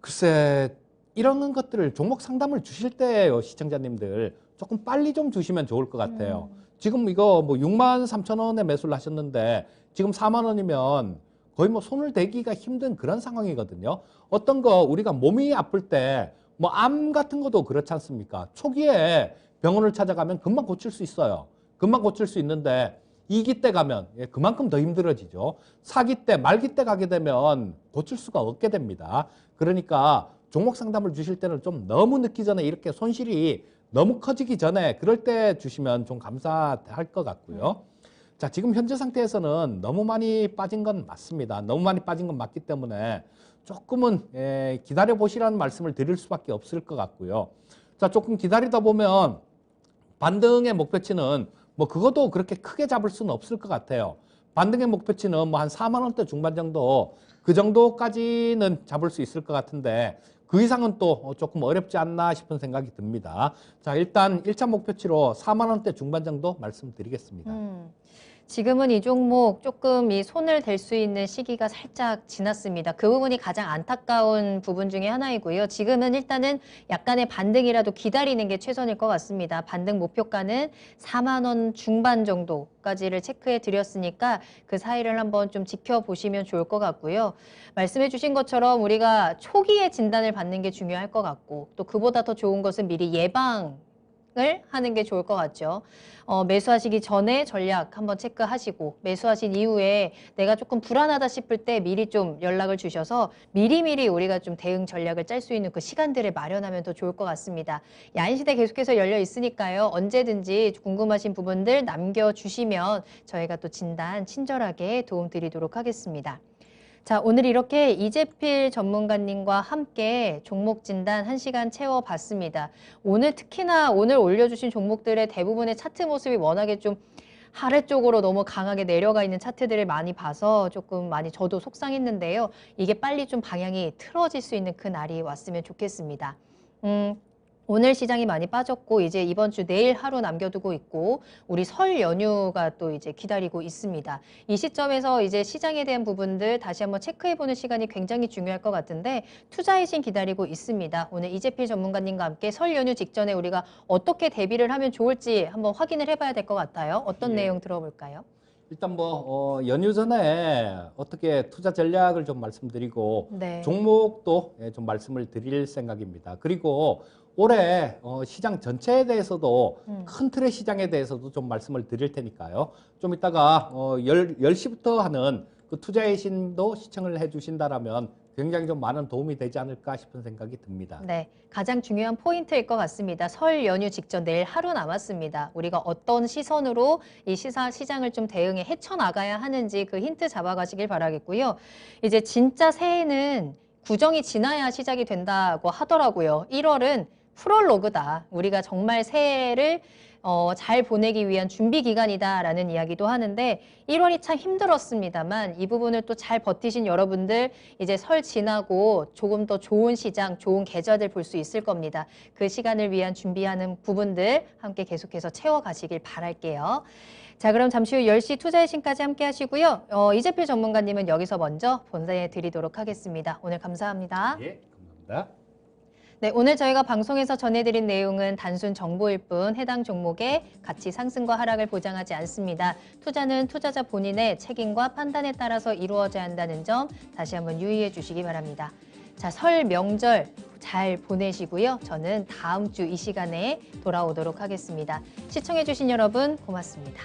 C: 글쎄 이런 것들을 종목 상담을 주실 때요, 시청자님들 조금 빨리 좀 주시면 좋을 것 같아요. 지금 이거 뭐 63,000원에 매수를 하셨는데 지금 4만 원이면 거의 뭐 손을 대기가 힘든 그런 상황이거든요. 어떤 거 우리가 몸이 아플 때 뭐 암 같은 것도 그렇지 않습니까? 초기에 병원을 찾아가면 금방 고칠 수 있어요. 금방 고칠 수 있는데 2기 때 가면 그만큼 더 힘들어지죠. 4기 때, 말기 때 가게 되면 고칠 수가 없게 됩니다. 그러니까 종목 상담을 주실 때는 좀 너무 늦기 전에 이렇게 손실이 너무 커지기 전에 그럴 때 주시면 좀 감사할 것 같고요. 자, 지금 현재 상태에서는 너무 많이 빠진 건 맞습니다. 너무 많이 빠진 건 맞기 때문에 조금은 기다려 보시라는 말씀을 드릴 수밖에 없을 것 같고요. 자, 조금 기다리다 보면 반등의 목표치는 뭐 그것도 그렇게 크게 잡을 수는 없을 것 같아요. 반등의 목표치는 뭐 한 4만 원대 중반 정도 그 정도까지는 잡을 수 있을 것 같은데 그 이상은 또 조금 어렵지 않나 싶은 생각이 듭니다. 자, 일단 1차 목표치로 4만 원대 중반 정도 말씀드리겠습니다.
A: 지금은 이 종목 조금 이 손을 댈 수 있는 시기가 살짝 지났습니다. 그 부분이 가장 안타까운 부분 중에 하나이고요. 지금은 일단은 약간의 반등이라도 기다리는 게 최선일 것 같습니다. 반등 목표가는 4만 원 중반 정도까지를 체크해 드렸으니까 그 사이를 한번 좀 지켜보시면 좋을 것 같고요. 말씀해 주신 것처럼 우리가 초기에 진단을 받는 게 중요할 것 같고 또 그보다 더 좋은 것은 미리 예방을 하는 게 좋을 것 같죠. 매수하시기 전에 전략 한번 체크하시고 매수하신 이후에 내가 조금 불안하다 싶을 때 미리 좀 연락을 주셔서 미리미리 우리가 좀 대응 전략을 짤 수 있는 그 시간들을 마련하면 더 좋을 것 같습니다. 야인시대 계속해서 열려 있으니까요. 언제든지 궁금하신 부분들 남겨주시면 저희가 또 진단 친절하게 도움드리도록 하겠습니다. 자, 오늘 이렇게 이재필 전문가님과 함께 종목 진단 1시간 채워봤습니다. 오늘 특히나 오늘 올려주신 종목들의 대부분의 차트 모습이 워낙에 좀 아래쪽으로 너무 강하게 내려가 있는 차트들을 많이 봐서 조금 많이 저도 속상했는데요. 이게 빨리 좀 방향이 틀어질 수 있는 그 날이 왔으면 좋겠습니다. 오늘 시장이 많이 빠졌고 이제 이번 주 내일 하루 남겨두고 있고 우리 설 연휴가 또 이제 기다리고 있습니다. 이 시점에서 이제 시장에 대한 부분들 다시 한번 체크해보는 시간이 굉장히 중요할 것 같은데 투자이신 기다리고 있습니다. 오늘 이재필 전문가님과 함께 설 연휴 직전에 우리가 어떻게 대비를 하면 좋을지 한번 확인을 해봐야 될 것 같아요. 어떤 내용 들어볼까요?
C: 일단 연휴 전에 어떻게 투자 전략을 좀 말씀드리고
A: 네.
C: 종목도 좀 말씀을 드릴 생각입니다. 그리고 올해 시장 전체에 대해서도 큰 틀의 시장에 대해서도 좀 말씀을 드릴 테니까요. 좀 이따가 10시부터 하는 그 투자의 신도 시청을 해주신다라면 굉장히 좀 많은 도움이 되지 않을까 싶은 생각이 듭니다.
A: 네, 가장 중요한 포인트일 것 같습니다. 설 연휴 직전 내일 하루 남았습니다. 우리가 어떤 시선으로 이 시장을 좀 대응해 헤쳐나가야 하는지 그 힌트 잡아가시길 바라겠고요. 이제 진짜 새해는 구정이 지나야 시작이 된다고 하더라고요. 1월은 프롤로그다. 우리가 정말 새해를 잘 보내기 위한 준비 기간이다라는 이야기도 하는데 1월이 참 힘들었습니다만 이 부분을 또 잘 버티신 여러분들 이제 설 지나고 조금 더 좋은 시장, 좋은 계절들 볼 수 있을 겁니다. 그 시간을 위한 준비하는 부분들 함께 계속해서 채워가시길 바랄게요. 자, 그럼 잠시 후 10시 투자의 신까지 함께 하시고요. 이재필 전문가님은 여기서 먼저 본사에 드리도록 하겠습니다. 오늘 감사합니다.
C: 예, 감사합니다.
A: 네, 오늘 저희가 방송에서 전해드린 내용은 단순 정보일 뿐 해당 종목의 가치 상승과 하락을 보장하지 않습니다. 투자는 투자자 본인의 책임과 판단에 따라서 이루어져야 한다는 점 다시 한번 유의해 주시기 바랍니다. 자, 설 명절 잘 보내시고요. 저는 다음 주 이 시간에 돌아오도록 하겠습니다. 시청해 주신 여러분 고맙습니다.